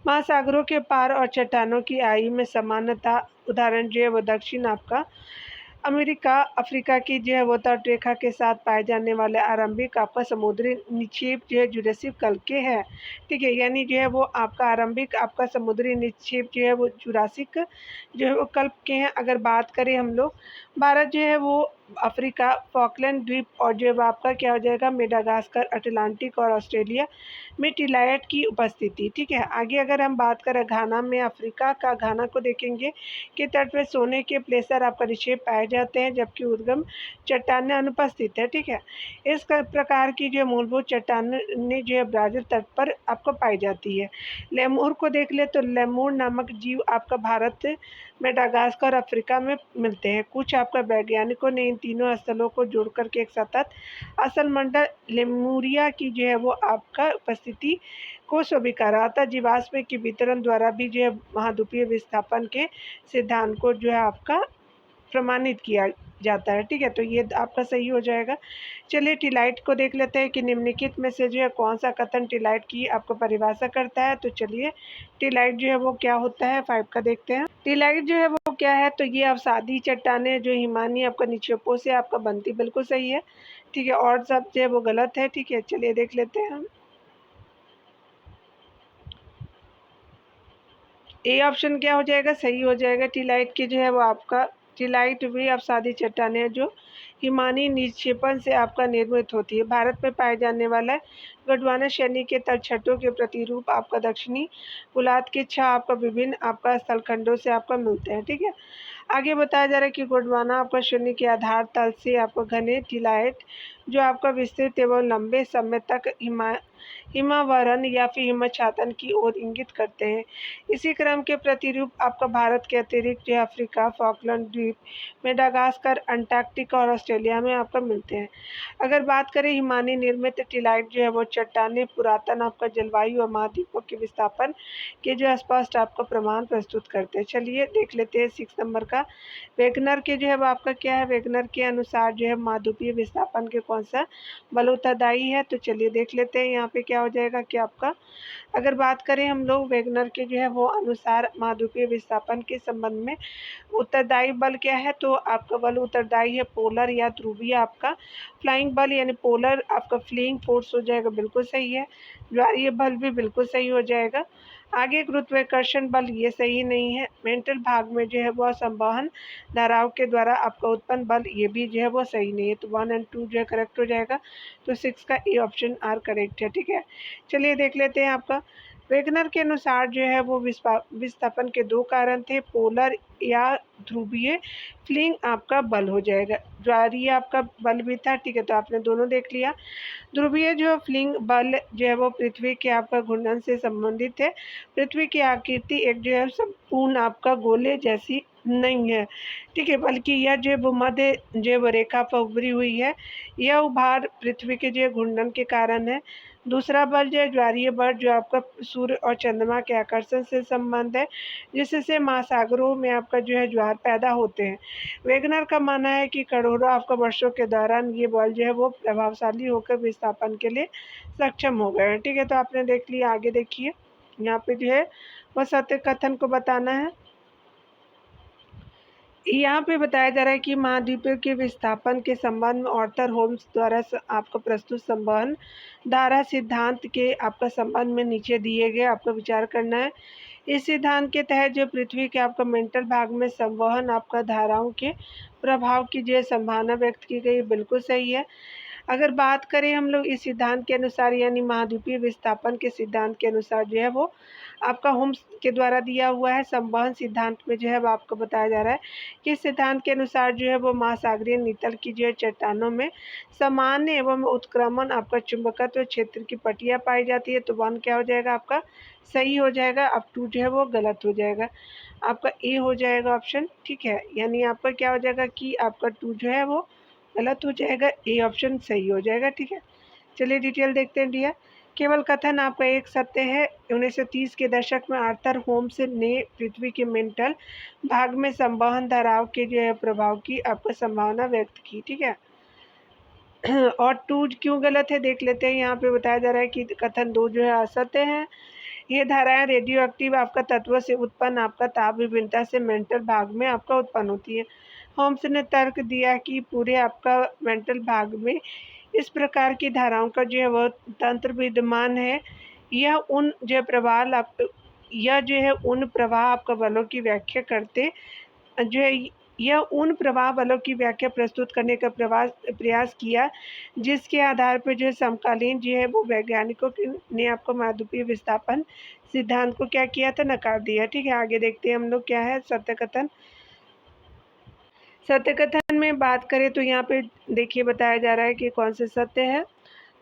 महासागरों के पार और चट्टानों की आयु में समानता, उदाहरण जो है वो दक्षिण आपका अमेरिका, अफ्रीका की जो है वो तट रेखा के साथ पाए जाने वाले आरंभिक आपका समुद्री निक्षेप जो है जुरासिक काल के है। ठीक है, यानी जो है वो आपका आरंभिक आपका समुद्री निक्षेप जो है वो जुरासिक जो है वो कल्प के हैं। अगर बात करें हम लोग, भारत जो है वो अफ्रीका, फॉकलैंड द्वीप और जो है आपका क्या हो जाएगा मेडागास्कर, अटलांटिक और ऑस्ट्रेलिया में टिलायट की उपस्थिति। ठीक है, आगे अगर हम बात करें घाना में, अफ्रीका का घाना को देखेंगे कि तट पर सोने के प्लेसर आपका निक्षेप पाए जाते हैं, जबकि उद्गम चट्टानें अनुपस्थित है। ठीक है, इस प्रकार की जो मूलभूत चट्टानें जो है ब्राज़ील तट पर आपको पाई जाती है। लेमूर को देख ले तो लेमूर नामक जीव आपका भारत, मेडागास्कर और अफ्रीका में मिलते हैं। कुछ आपका वैज्ञानिकों ने इन तीनों स्थलों को जोड़ करके एक सतत असल मंडल लेमुरिया की जो है वो आपका उपस्थिति को स्वीकारा। अतः जीवाश्म के वितरण द्वारा भी जो है महाद्वीपीय विस्थापन के सिद्धांत को जो है आपका प्रमाणित किया जाता है। ठीक है, तो ये आपका सही हो जाएगा। चलिए टिलाइट को देख लेते हैं कि निम्नलिखित में से जो है कौन सा कथन टिलाइट की आपको परिभाषा करता है। तो चलिए टिलाइट जो है वो क्या होता है, 5 का देखते हैं। टिलाइट जो है वो क्या है, तो ये अवसादी चट्टानें जो हिमानी आपका निक्षेपों से आपका बनती, बिल्कुल सही है। ठीक है, और सब जो है वो गलत है। ठीक है, चलिए देख लेते हैं हम। ए ऑप्शन क्या हो जाएगा, सही हो जाएगा। टिलाइट की जो है वो आपका टिलाइट वे अवसादी चट्टानें हैं जो हिमानी निक्षेपण से आपका निर्मित होती है। भारत में पाए जाने वाला गोंडवाना श्रेणी के तलछटों के प्रतिरूप आपका दक्षिणी गोलार्ध के 6 आपका विभिन्न आपका स्थलखंडों से आपका मिलते हैं। ठीक है, आगे बताया जा रहा है कि गोंडवाना आपका श्रेणी के आधार तल से आपको घने टिलाइट जो आपका विस्तृत एवं लंबे समय तक हिमावरण या फिर हिमछातन की ओर इंगित करते हैं। इसी क्रम के प्रतिरूप आपका भारत के अतिरिक्त जो अफ्रीका, फॉकलैंड द्वीप, मेडागास्कर, अंटार्कटिका और ऑस्ट्रेलिया में आपका मिलते हैं। अगर बात करें हिमानी निर्मित टिलाइट जो है वो चट्टानें पुरातन आपका जलवायु और महाद्वीपों के विस्थापन के जो स्पष्ट आपका प्रमाण प्रस्तुत करते हैं। चलिए देख लेते हैं 6 नंबर का। वेगनर के जो है वो आपका क्या है, वेगनर के अनुसार जो है महाद्वीपीय विस्थापन के कौन सा बल उत्तरदायी है। तो चलिए देख लेते हैं यहाँ पे क्या हो जाएगा कि आपका, अगर बात करें हम लोग वेगनर के जो है वो अनुसार महाद्वीपीय विस्थापन के संबंध में उत्तरदायी बल क्या है, तो आपका बल उत्तरदायी है पोलर या ध्रुवीय आपका फ्लाइंग बल, यानी पोलर आपका फ्लीइंग फोर्स हो जाएगा, बिल्कुल सही है। ज्वारीय बल भी बिल्कुल सही हो जाएगा। आगे गुरुत्वाकर्षण बल, ये सही नहीं है। मेंटल भाग में जो है वह संवहन धाराओं के द्वारा आपका उत्पन्न बल, ये भी जो है वो सही नहीं है। तो 1 और 2 जो है करेक्ट हो जाएगा। तो 6 का ए ऑप्शन आर करेक्ट है। ठीक है, चलिए देख लेते हैं आपका। वेगनर के अनुसार जो है वो विस्थापन के 2 कारण थे, पोलर या ध्रुवीय फ्लिंग आपका बल हो जाएगा, ज्वारीय आपका बल भी था। ठीक है, तो आपने दोनों देख लिया। ध्रुवीय जो फ्लिंग बल जो है वो पृथ्वी के आपका घूर्णन से संबंधित है। पृथ्वी की आकृति एक जो है संपूर्ण आपका गोले जैसी नहीं है। ठीक है, बल्कि यह जो भूमध्य जो रेखा पर उभरी हुई है, यह उभार पृथ्वी के जो घूर्णन के कारण है। दूसरा बल जो है ज्वारीय बल, जो आपका सूर्य और चंद्रमा के आकर्षण से संबंध है, जिससे महासागरों में आपका जो है ज्वार पैदा होते हैं। वेगनर का मानना है कि करोड़ों आपका वर्षों के दौरान ये बल जो है वो प्रभावशाली होकर विस्थापन के लिए सक्षम हो गए हैं। ठीक है, तो आपने देख लिया। आगे देखिए, यहाँ पे जो है वह सत्य कथन को बताना है। यहाँ पे बताया जा रहा है कि महाद्वीपों के विस्थापन के संबंध में ऑर्थर होम्स द्वारा आपको प्रस्तुत संवहन धारा सिद्धांत के आपका संबंध में नीचे दिए गए आपको विचार करना है। इस सिद्धांत के तहत जो पृथ्वी के आपका मेंटल भाग में संवहन आपका धाराओं के प्रभाव की जो संभावना व्यक्त की गई, बिल्कुल सही है। अगर बात करें हम लोग इस सिद्धांत के अनुसार, यानी महाद्वीपीय विस्थापन के सिद्धांत के अनुसार जो है वो आपका होम्स के द्वारा दिया हुआ है। संवहन सिद्धांत में जो है वो आपको बताया जा रहा है कि इस सिद्धांत के अनुसार जो है वो महासागरीय नितल की जो है चट्टानों में सामान्य एवं उत्क्रमण आपका चुंबकत्व क्षेत्र की पट्टियाँ पाई जाती है। तो 1 क्या हो जाएगा आपका, सही हो जाएगा। अब 2 जो है वो गलत हो जाएगा, आपका ए हो जाएगा ऑप्शन। ठीक है, यानी आपका क्या हो जाएगा कि आपका 2 जो है वो गलत हो जाएगा, ए ऑप्शन सही हो जाएगा। ठीक है, चलिए डिटेल देखते हैं डियर केवल कथन आपका एक सत्य है। 1930 के दशक में आर्थर होम्स ने पृथ्वी के मेंटल भाग में संवहन धाराओं के जो है प्रभाव की आपको संभावना व्यक्त की, ठीक है। और 2 क्यों गलत है देख लेते हैं। यहाँ पे बताया जा रहा है कि कथन 2 जो है असत्य है। ये धाराएं रेडियो एक्टिव आपका तत्व से उत्पन्न आपका ताप विभिन्नता से मेंटल भाग में आपका उत्पन्न होती है। होम्स ने तर्क दिया कि पूरे आपका मेंटल भाग में इस प्रकार की धाराओं का जो है वह तंत्र विद्यमान है। यह उन जो प्रवाह आप यह जो है उन प्रवाह आपका बलों की व्याख्या करते जो है यह उन प्रवाह बलों की व्याख्या प्रस्तुत करने का प्रयास किया जिसके आधार पर जो है समकालीन जो है वो वैज्ञानिकों ने आपको महाद्वीपीय विस्थापन सिद्धांत को क्या किया था, नकार दिया, ठीक है। आगे देखते हैं हम लोग क्या है सत्य कथन। सत्य कथन में बात करें तो यहाँ पे देखिए बताया जा रहा है कि कौन से सत्य है।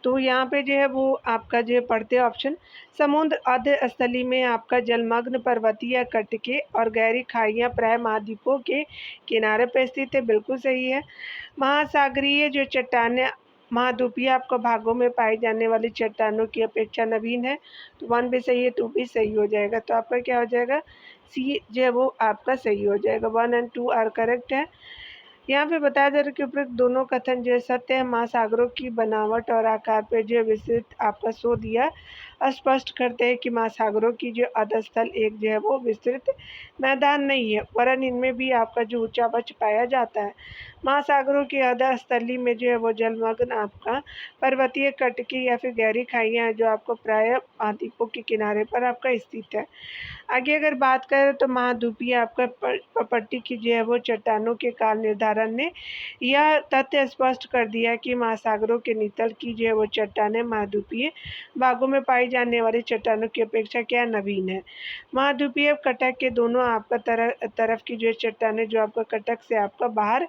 तो यहाँ पे जो है वो आपका जो है पढ़ते ऑप्शन, समुद्र अर्ध स्थली में आपका जलमग्न पर्वतीय कटके और गहरी खाइयाँ प्राय महाद्वीपों के किनारे पर स्थित है, बिल्कुल सही है। महासागरीय जो चट्टानें महाद्वीपीय आपको भागों में पाई जाने वाली चट्टानों की अपेक्षा नवीन है, तो 1 भी सही है, 2 भी सही हो जाएगा। तो आपका क्या हो जाएगा, सी जो है वो आपका सही हो जाएगा। 1 और 2 आर करेक्ट है। यहाँ पे बताया जा रहा है कि उपरोक्त दोनों कथन जो है सत्य है। महासागरों की बनावट और आकार पर जो है विस्तृत आपका शोध दिया स्पष्ट करते हैं कि महासागरों की जो अधस्थल एक जो है वो विस्तृत मैदान नहीं है, वरन इनमें भी आपका जो ऊंचा वक्ष पाया जाता है। महासागरों की अधस्थली में जो है वो जलमग्न आपका पर्वतीय कटकी या फिर गहरी खाइयाँ जो आपको प्राय महाद्वीपों के किनारे पर आपका स्थित है। आगे अगर बात करें तो महाद्वीपीय आपका पट्टी की जो है वो चट्टानों के काल निर्धारण ने यह तथ्य स्पष्ट कर दिया कि महासागरों के नितल की जो है वो चट्टानें महाद्वीपीय भागों में पाई जाने वाली चट्टानों की अपेक्षा क्या नवीन है। महाद्वीपीय कटक के दोनों आपका तरफ की जो है चट्टानें जो आपका कटक से आपका बाहर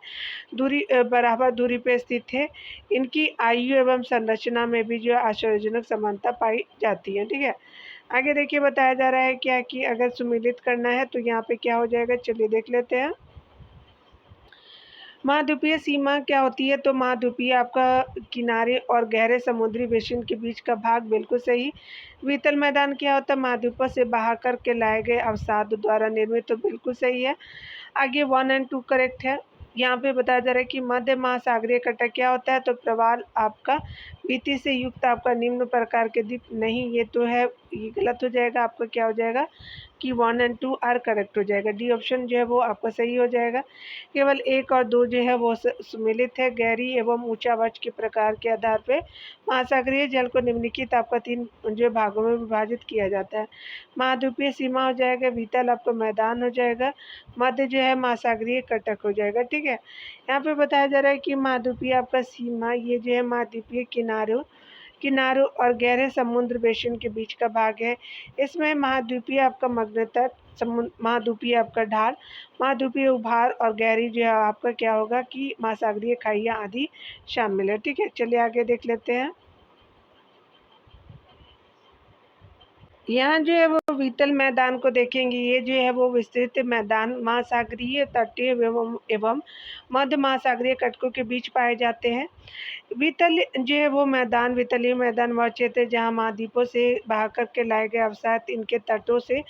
बराबर दूरी पे स्थित है। इनकी आयु एवं संरचना में भी जो आश्चर्यजनक समानता पाई जाती है, ठीक है। आगे देखिए बताया जा रहा है क्या कि अगर सुमिलित करना है तो यहाँ पे क्या हो जाएगा, चलिए देख लेते हैं। महाद्वीपीय सीमा क्या होती है, तो महाद्वीपीय आपका किनारे और गहरे समुद्री बेसिन के बीच का भाग, बिल्कुल सही। वितल मैदान क्या होता है, महाद्वीपों से बहा करके लाए गए अवसाद द्वारा निर्मित, तो बिल्कुल सही है। आगे 1 और 2 करेक्ट है। यहाँ पे बताया जा रहा है कि मध्य महासागरीय कटक क्या होता है, तो प्रवाल आपका भीति से युक्त आपका निम्न प्रकार के द्वीप नहीं, ये तो है, ये गलत हो जाएगा। आपका क्या हो जाएगा कि 1 और 2 आर करेक्ट हो जाएगा। डी ऑप्शन जो है वो आपका सही हो जाएगा। केवल 1 और 2 जो है वो सुमिलित है। गहरी एवं ऊंचा वक्ष के प्रकार के आधार पर महासागरीय जल को निम्नलिखित आपका 3 जो भागों में विभाजित किया जाता है। महाद्वीपीय सीमा हो जाएगा, वितल आपका मैदान हो जाएगा, मध्य जो है महासागरीय कटक हो जाएगा, ठीक है। यहाँ पे बताया जा रहा है कि महाद्वीपीय आपका सीमा ये जो है महाद्वीपीय किनारों और गहरे समुद्र बेसिन के बीच का भाग है। इसमें महाद्वीपीय आपका मग्न तट, महाद्वीपीय आपका ढाल, महाद्वीपीय उभार और गहरी जो है आपका क्या होगा कि महासागरीय खाइयाँ आदि शामिल है, ठीक है। चलिए आगे देख लेते हैं। यहाँ जो है वो वितल मैदान को देखेंगे, ये जो है वो विस्तृत मैदान महासागरीय तटीय एवं मध्य महासागरीय कटकों के बीच पाए जाते हैं। वितल जो है वो मैदान, वितलीय मैदान वह क्षेत्र है जहाँ महाद्वीपों से बहा करके लाए गए अवसाद इनके तटों से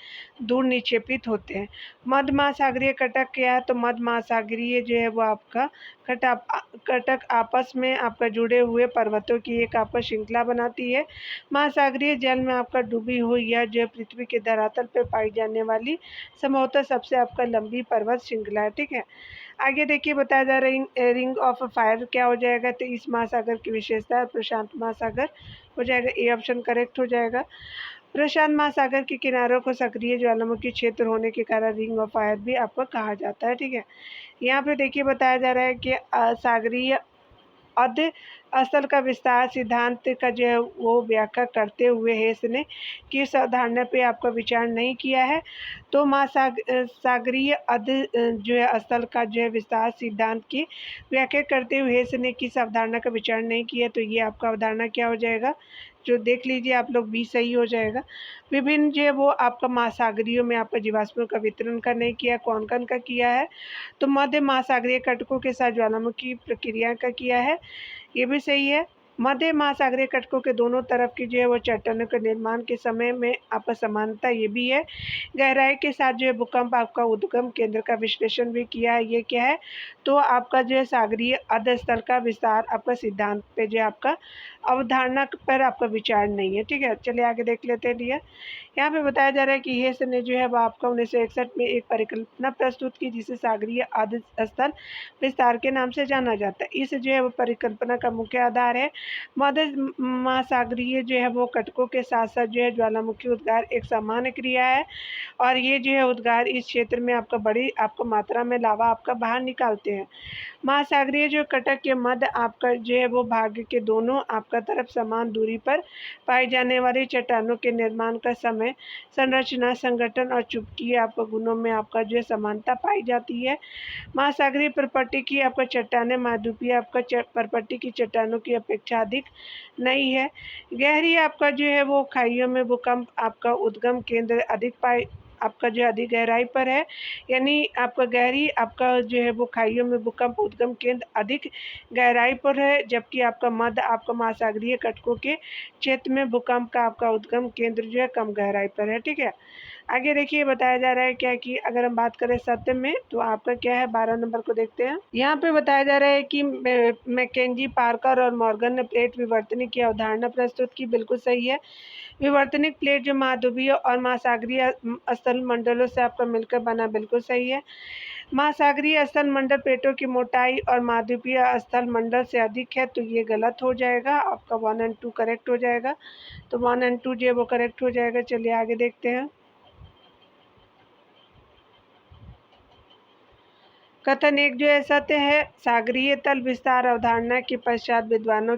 दूर निक्षेपित होते हैं। मध्य महासागरीय कटक क्या है, तो मध्य महासागरीय जो है वो आपका कटक आपस में आपका जुड़े हुए पर्वतों की एक आपका श्रृंखला बनाती है। महासागरीय जल में आपका डूबी हुई यह जो पृथ्वी के धरातल पर पाई जाने वाली संभवतः सबसे आपका लंबी पर्वत श्रृंखला है, ठीक है। आगे देखिए बताया जा रहा है रिंग ऑफ फायर क्या हो जाएगा, तो इस महासागर की विशेषता है प्रशांत महासागर हो जाएगा, ए ऑप्शन करेक्ट हो जाएगा। प्रशांत महासागर के किनारों को सक्रिय ज्वालामुखी क्षेत्र होने के कारण रिंग ऑफ फायर भी आपको कहा जाता है, ठीक है। यहाँ पे देखिए बताया जा रहा है कि सागरीय अध स्थल का विस्तार सिद्धांत का जो है वो व्याख्या करते हुए हेस ने किस अवधारणा पे आपका विचार नहीं किया है, तो महासागरीय अध जो है स्थल का जो है विस्तार सिद्धांत की व्याख्या करते हुए हेस ने किस अवधारणा का विचार नहीं किया, तो ये आपका अवधारणा क्या हो जाएगा, जो देख लीजिए आप लोग, भी सही हो जाएगा। विभिन्न जो है वो आपका महासागरियों में आपका जीवाश्मों का वितरण का नहीं किया, कौन कौन का किया है, तो मध्य महासागरीय कटकों के साथ ज्वालामुखी प्रक्रिया का किया है, ये भी सही है। मध्य महासागरीय कटकों के दोनों तरफ की जो है वो चट्टानों के निर्माण के समय में आपका समानता ये भी है। गहराई के साथ जो है भूकंप आपका उद्गम केंद्र का विश्लेषण भी किया है। ये क्या है, तो आपका जो है सागरीय अधस्थल का विस्तार आपका सिद्धांत पे जो आपका अवधारणा पर आपका विचार नहीं है। ठीक है, चलिए आगे देख लेते हैं डियर। यहाँ पे बताया जा रहा है कि हेस ने जो है वो आपका 1961 में एक परिकल्पना प्रस्तुत की जिसे सागरीय अधस्थल विस्तार के नाम से जाना जाता है। इस जो है वो परिकल्पना का मुख्य आधार है मध्य महासागरीय जो है वो कटकों के साथ साथ जो है ज्वालामुखी उद्गार एक सामान्य क्रिया है, और ये जो है उद्गार इस क्षेत्र में आपका बड़ी आपको मात्रा में लावा आपका बाहर निकालते हैं। महासागरीय जो कटक के मध्य आपका जो है वो भाग के दोनों आपका तरफ समान दूरी पर पाई जाने वाली चट्टानों के निर्माण का समय, संरचना, संगठन और चुंबकीय आपका गुणों में आपका जो है समानता पाई जाती है। महासागरीय प्रपट्टी की आपका चट्टानें महाद्वीपीय आपका प्रपट्टी की चट्टानों की अपेक्षा अधिक नहीं है। गहरी आपका जो है वो खाइयों में भूकंप आपका उद्गम केंद्र आपका जो अधिक गहराई पर है, यानी आपका गहरी आपका जो है वो खाइयों में भूकंप उद्गम केंद्र अधिक गहराई पर है, जबकि आपका मध्य आपका महासागरीय कटकों के क्षेत्र में भूकंप का आपका उद्गम केंद्र जो है कम गहराई पर है। ठीक है, आगे देखिए बताया जा रहा है क्या कि अगर हम बात करें सत्य में तो आपका क्या है, 12 नंबर को देखते हैं। यहाँ पे बताया जा रहा है कि मैकेंजी, पार्कर और मॉर्गन ने प्लेट विवर्तनिक की अवधारणा प्रस्तुत की। बिल्कुल सही है। विवर्तनिक प्लेट जो महाद्वीपीय और महासागरीय स्थल मंडलों से आपका मिलकर बना, बिल्कुल सही है। महासागरीय स्थल मंडल प्लेटों की मोटाई और महाद्वीपीय स्थल मंडल से अधिक है, तो ये गलत हो जाएगा, आपका 1 और 2 करेक्ट हो जाएगा। तो 1 और 2 जो है वो करेक्ट हो जाएगा। चलिए आगे देखते हैं। कथन एक जो है सत्य है। सागरीय तल विस्तार अवधारणा के पश्चात विद्वानों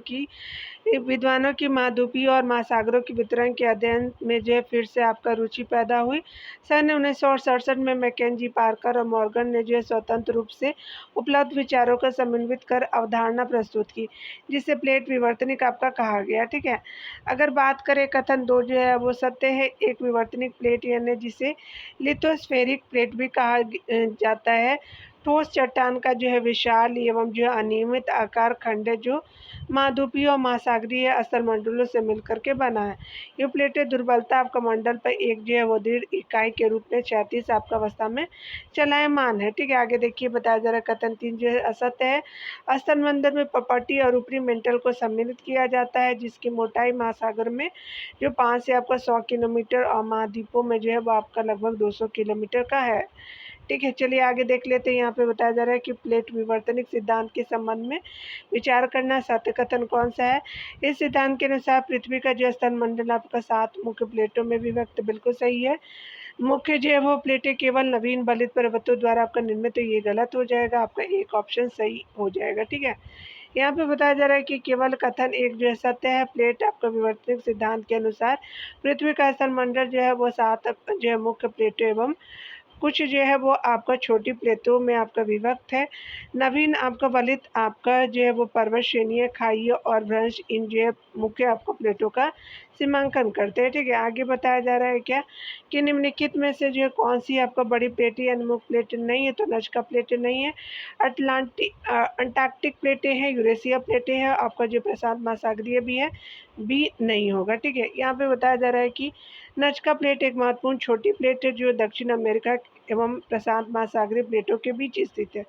की महाद्वीपीय और महासागरों के वितरण के अध्ययन में जो है फिर से आपका रुचि पैदा हुई। सन 1967 में मैकेंजी, पार्कर और मॉर्गन ने जो है स्वतंत्र रूप से उपलब्ध विचारों का समन्वित कर अवधारणा प्रस्तुत की, जिसे प्लेट विवर्तनिक आपका कहा गया। ठीक है, अगर बात करें कथन 2 जो है वो सत्य है। एक विवर्तनिक प्लेट यानी जिसे लिथोस्फेरिक प्लेट भी कहा जाता है, ठोस चट्टान का जो है विशाल एवं जो है अनियमित आकार खंड है जो महाद्वीपीय और महासागरीय स्थलमंडलों से मिलकर के बना है। ये प्लेटें दुर्बलता आपका मंडल पर एक जो है वो दृढ़ इकाई के रूप में क्षैतिज आपका अवस्था में चलायमान है। ठीक है, आगे देखिए बताया जा रहा है कथन 3 जो है असत्य है। स्थलमंडल में प्रपट्टी और ऊपरी मेंटल को सम्मिलित किया जाता है, जिसकी मोटाई महासागर में जो 5 से आपका 100 किलोमीटर और महाद्वीपों में जो है वो आपका लगभग 200 किलोमीटर का है। ठीक है, चलिए आगे देख लेते हैं। यहाँ पे बताया जा रहा है कि प्लेट विवर्तनिक सिद्धांत के संबंध में विचार करना सत्य कथन कौन सा है। इस सिद्धांत के अनुसार पृथ्वी का जो स्थलमंडल आपका 7 मुख्य प्लेटों में विभक्त, बिल्कुल सही है। मुख्य जो है वो प्लेटें केवल नवीन बलित पर्वतों द्वारा आपका निर्मित, तो ये गलत हो जाएगा, आपका एक ऑप्शन सही हो जाएगा। ठीक है, यहाँ पे बताया जा रहा है कि केवल कथन एक जो है सत्य है। प्लेट आपका विवर्तनिक सिद्धांत के अनुसार पृथ्वी का स्थलमंडल जो है वो 7 जो है मुख्य प्लेटों एवं कुछ जो है वो आपका छोटी प्लेटों में आपका विभक्त है। नवीन आपका बलित आपका जो है वो पर्वत श्रेणियाँ, खाइयों और भ्रंश इन जो है मुख्य आपको प्लेटों का सीमांकन करते हैं। ठीक है, आगे बताया जा रहा है क्या कि निम्नलिखित में से जो है कौन सी आपका बड़ी प्लेटें यानी मुख्य प्लेटें नहीं है, तो नजका प्लेटें नहीं है, अंटार्कटिक प्लेटें हैं, यूरेशिया प्लेटें हैं, आपका जो प्रशांत महासागरीय भी है, बी नहीं होगा। ठीक है, यहाँ पे बताया जा रहा है कि नजका प्लेट एक महत्वपूर्ण छोटी प्लेट है जो दक्षिण अमेरिका एवं प्रशांत महासागरीय प्लेटों के बीच स्थित है।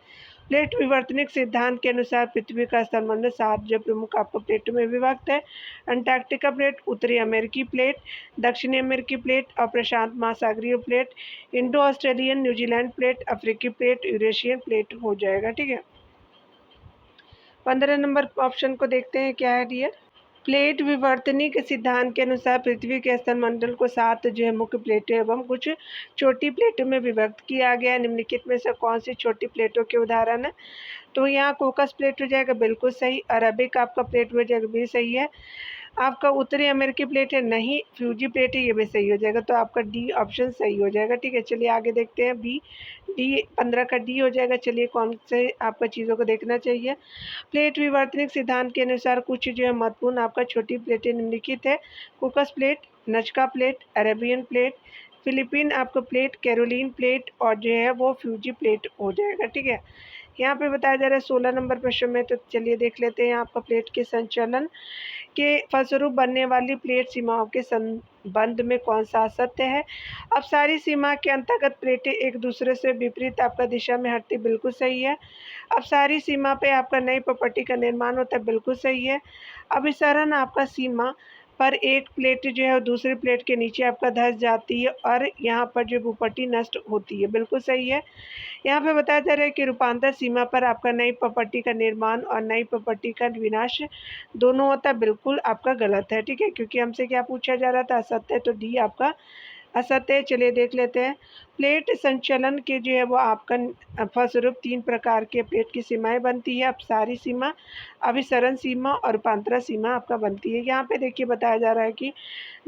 प्लेट विवर्तनिक सिद्धांत के अनुसार पृथ्वी का स्थलमंडल 7 जो प्रमुख आपको प्लेटों में विभक्त है। अंटार्कटिका प्लेट, उत्तरी अमेरिकी प्लेट, दक्षिणी अमेरिकी प्लेट और प्रशांत महासागरीय plate, Indo Australian New Zealand plate, अफ्रीकी प्लेट, यूरेशियन प्लेट हो जाएगा। ठीक है, 15 नंबर ऑप्शन को देखते हैं क्या है डियर। प्लेट विवर्तनिक सिद्धांत के अनुसार पृथ्वी के स्थलमंडल को 7 जो है मुख्य प्लेटों एवं कुछ छोटी प्लेटों में विभक्त किया गया। निम्नलिखित में से कौन सी छोटी प्लेटों के उदाहरण है, तो यहाँ कोकस प्लेट हो जाएगा, बिल्कुल सही। अरबिक आपका प्लेट हो जाएगा, भी सही है। आपका उत्तरी अमेरिकी प्लेट है, नहीं। फ्यूजी प्लेट है, ये भी सही हो जाएगा, तो आपका डी ऑप्शन सही हो जाएगा। ठीक है, चलिए आगे देखते हैं। डी 15 का डी हो जाएगा। चलिए कौन से आपका चीज़ों को देखना चाहिए। प्लेट विवर्तनिक सिद्धांत के अनुसार कुछ जो है महत्वपूर्ण आपका छोटी प्लेटें निम्नलिखित है। कोकस plate, Nazca plate, Arabian plate, Philippine आपका प्लेट, कैरोलिन प्लेट और जो है वो फ्यूजी प्लेट हो जाएगा। ठीक है, यहाँ पे बताया जा रहा है 16 नंबर प्रश्न में। तो चलिए देख लेते हैं आपका प्लेट के संचलन के फलस्वरूप बनने वाली प्लेट सीमाओं के संबंध में कौन सा असत्य है। अब सारी सीमा के अंतर्गत प्लेटें एक दूसरे से विपरीत आपका दिशा में हटती, बिल्कुल सही है। अब सारी सीमा पे आपका नई प्रॉपर्टी का निर्माण होता है, बिल्कुल सही है। अभिसरण आपका सीमा पर एक प्लेट जो है दूसरी प्लेट के नीचे आपका धंस जाती है और यहाँ पर जो प्रॉपर्टी नष्ट होती है, बिल्कुल सही है। यहाँ पे बताया जा रहा है कि रूपांतर सीमा पर आपका नई प्रॉपर्टी का निर्माण और नई प्रॉपर्टी का विनाश दोनों होता है, बिल्कुल आपका गलत है, ठीक है, क्योंकि हमसे क्या पूछा जा रहा था, असत्य है, तो डी आपका असत्य है। चलिए देख लेते हैं। प्लेट संचलन के जो है वो आपका फलस्वरूप 3 प्रकार के प्लेट की सीमाएं बनती है। अपसारी सीमा, अभिसरण सीमा और रूपांतरण सीमा आपका बनती है। यहाँ पे देखिए बताया जा रहा है कि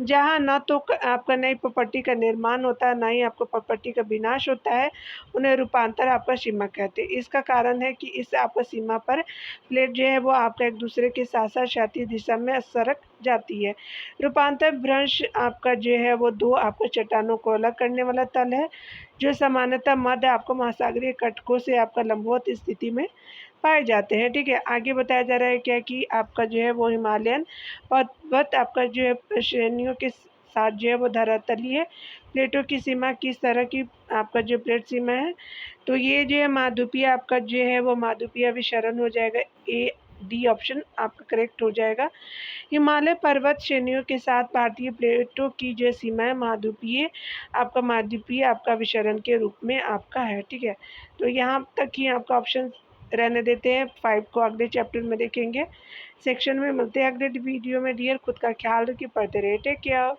जहाँ न तो आपका नई प्रॉपर्टी का निर्माण होता है, ना ही आपको प्रॉपर्टी का विनाश होता है, उन्हें रूपांतर आपका सीमा कहते हैं। इसका कारण है कि इस आपका सीमा पर प्लेट जो है वो आपका एक दूसरे के साथ साथ क्षैतिज दिशा में सरक जाती है। रूपांतर भ्रंश आपका जो है वो 2 आपको चट्टानों को अलग करने वाला तल है, जो सामान्यतः मध्य आपको महासागरीय कटकों से आपका लंबवत स्थिति में पाए जाते हैं, ठीक है। आगे बताया जा रहा है क्या कि आपका जो है वो हिमालयन पर्वत आपका जो है श्रेणियों के साथ जो है वो धरातलीय प्लेटों की सीमा किस तरह की आपका जो प्लेट सीमा है, तो ये जो है महाद्वीपीय आपका जो है वो महाद्वीपीय अभिसरण हो जाएगा। ए डी ऑप्शन आपका करेक्ट हो जाएगा। हिमालय पर्वत श्रेणियों के साथ भारतीय प्लेटों की जो सीमा है महाद्वीपीय आपका अभिसरण के रूप में आपका है, ठीक है। तो यहाँ तक ही आपका ऑप्शन रहने देते हैं। 5 को अगले चैप्टर में देखेंगे, सेक्शन में मिलते हैं अगले वीडियो में। डियर, खुद का ख्याल रखिए, पढ़ते रहिए, टेक केयर।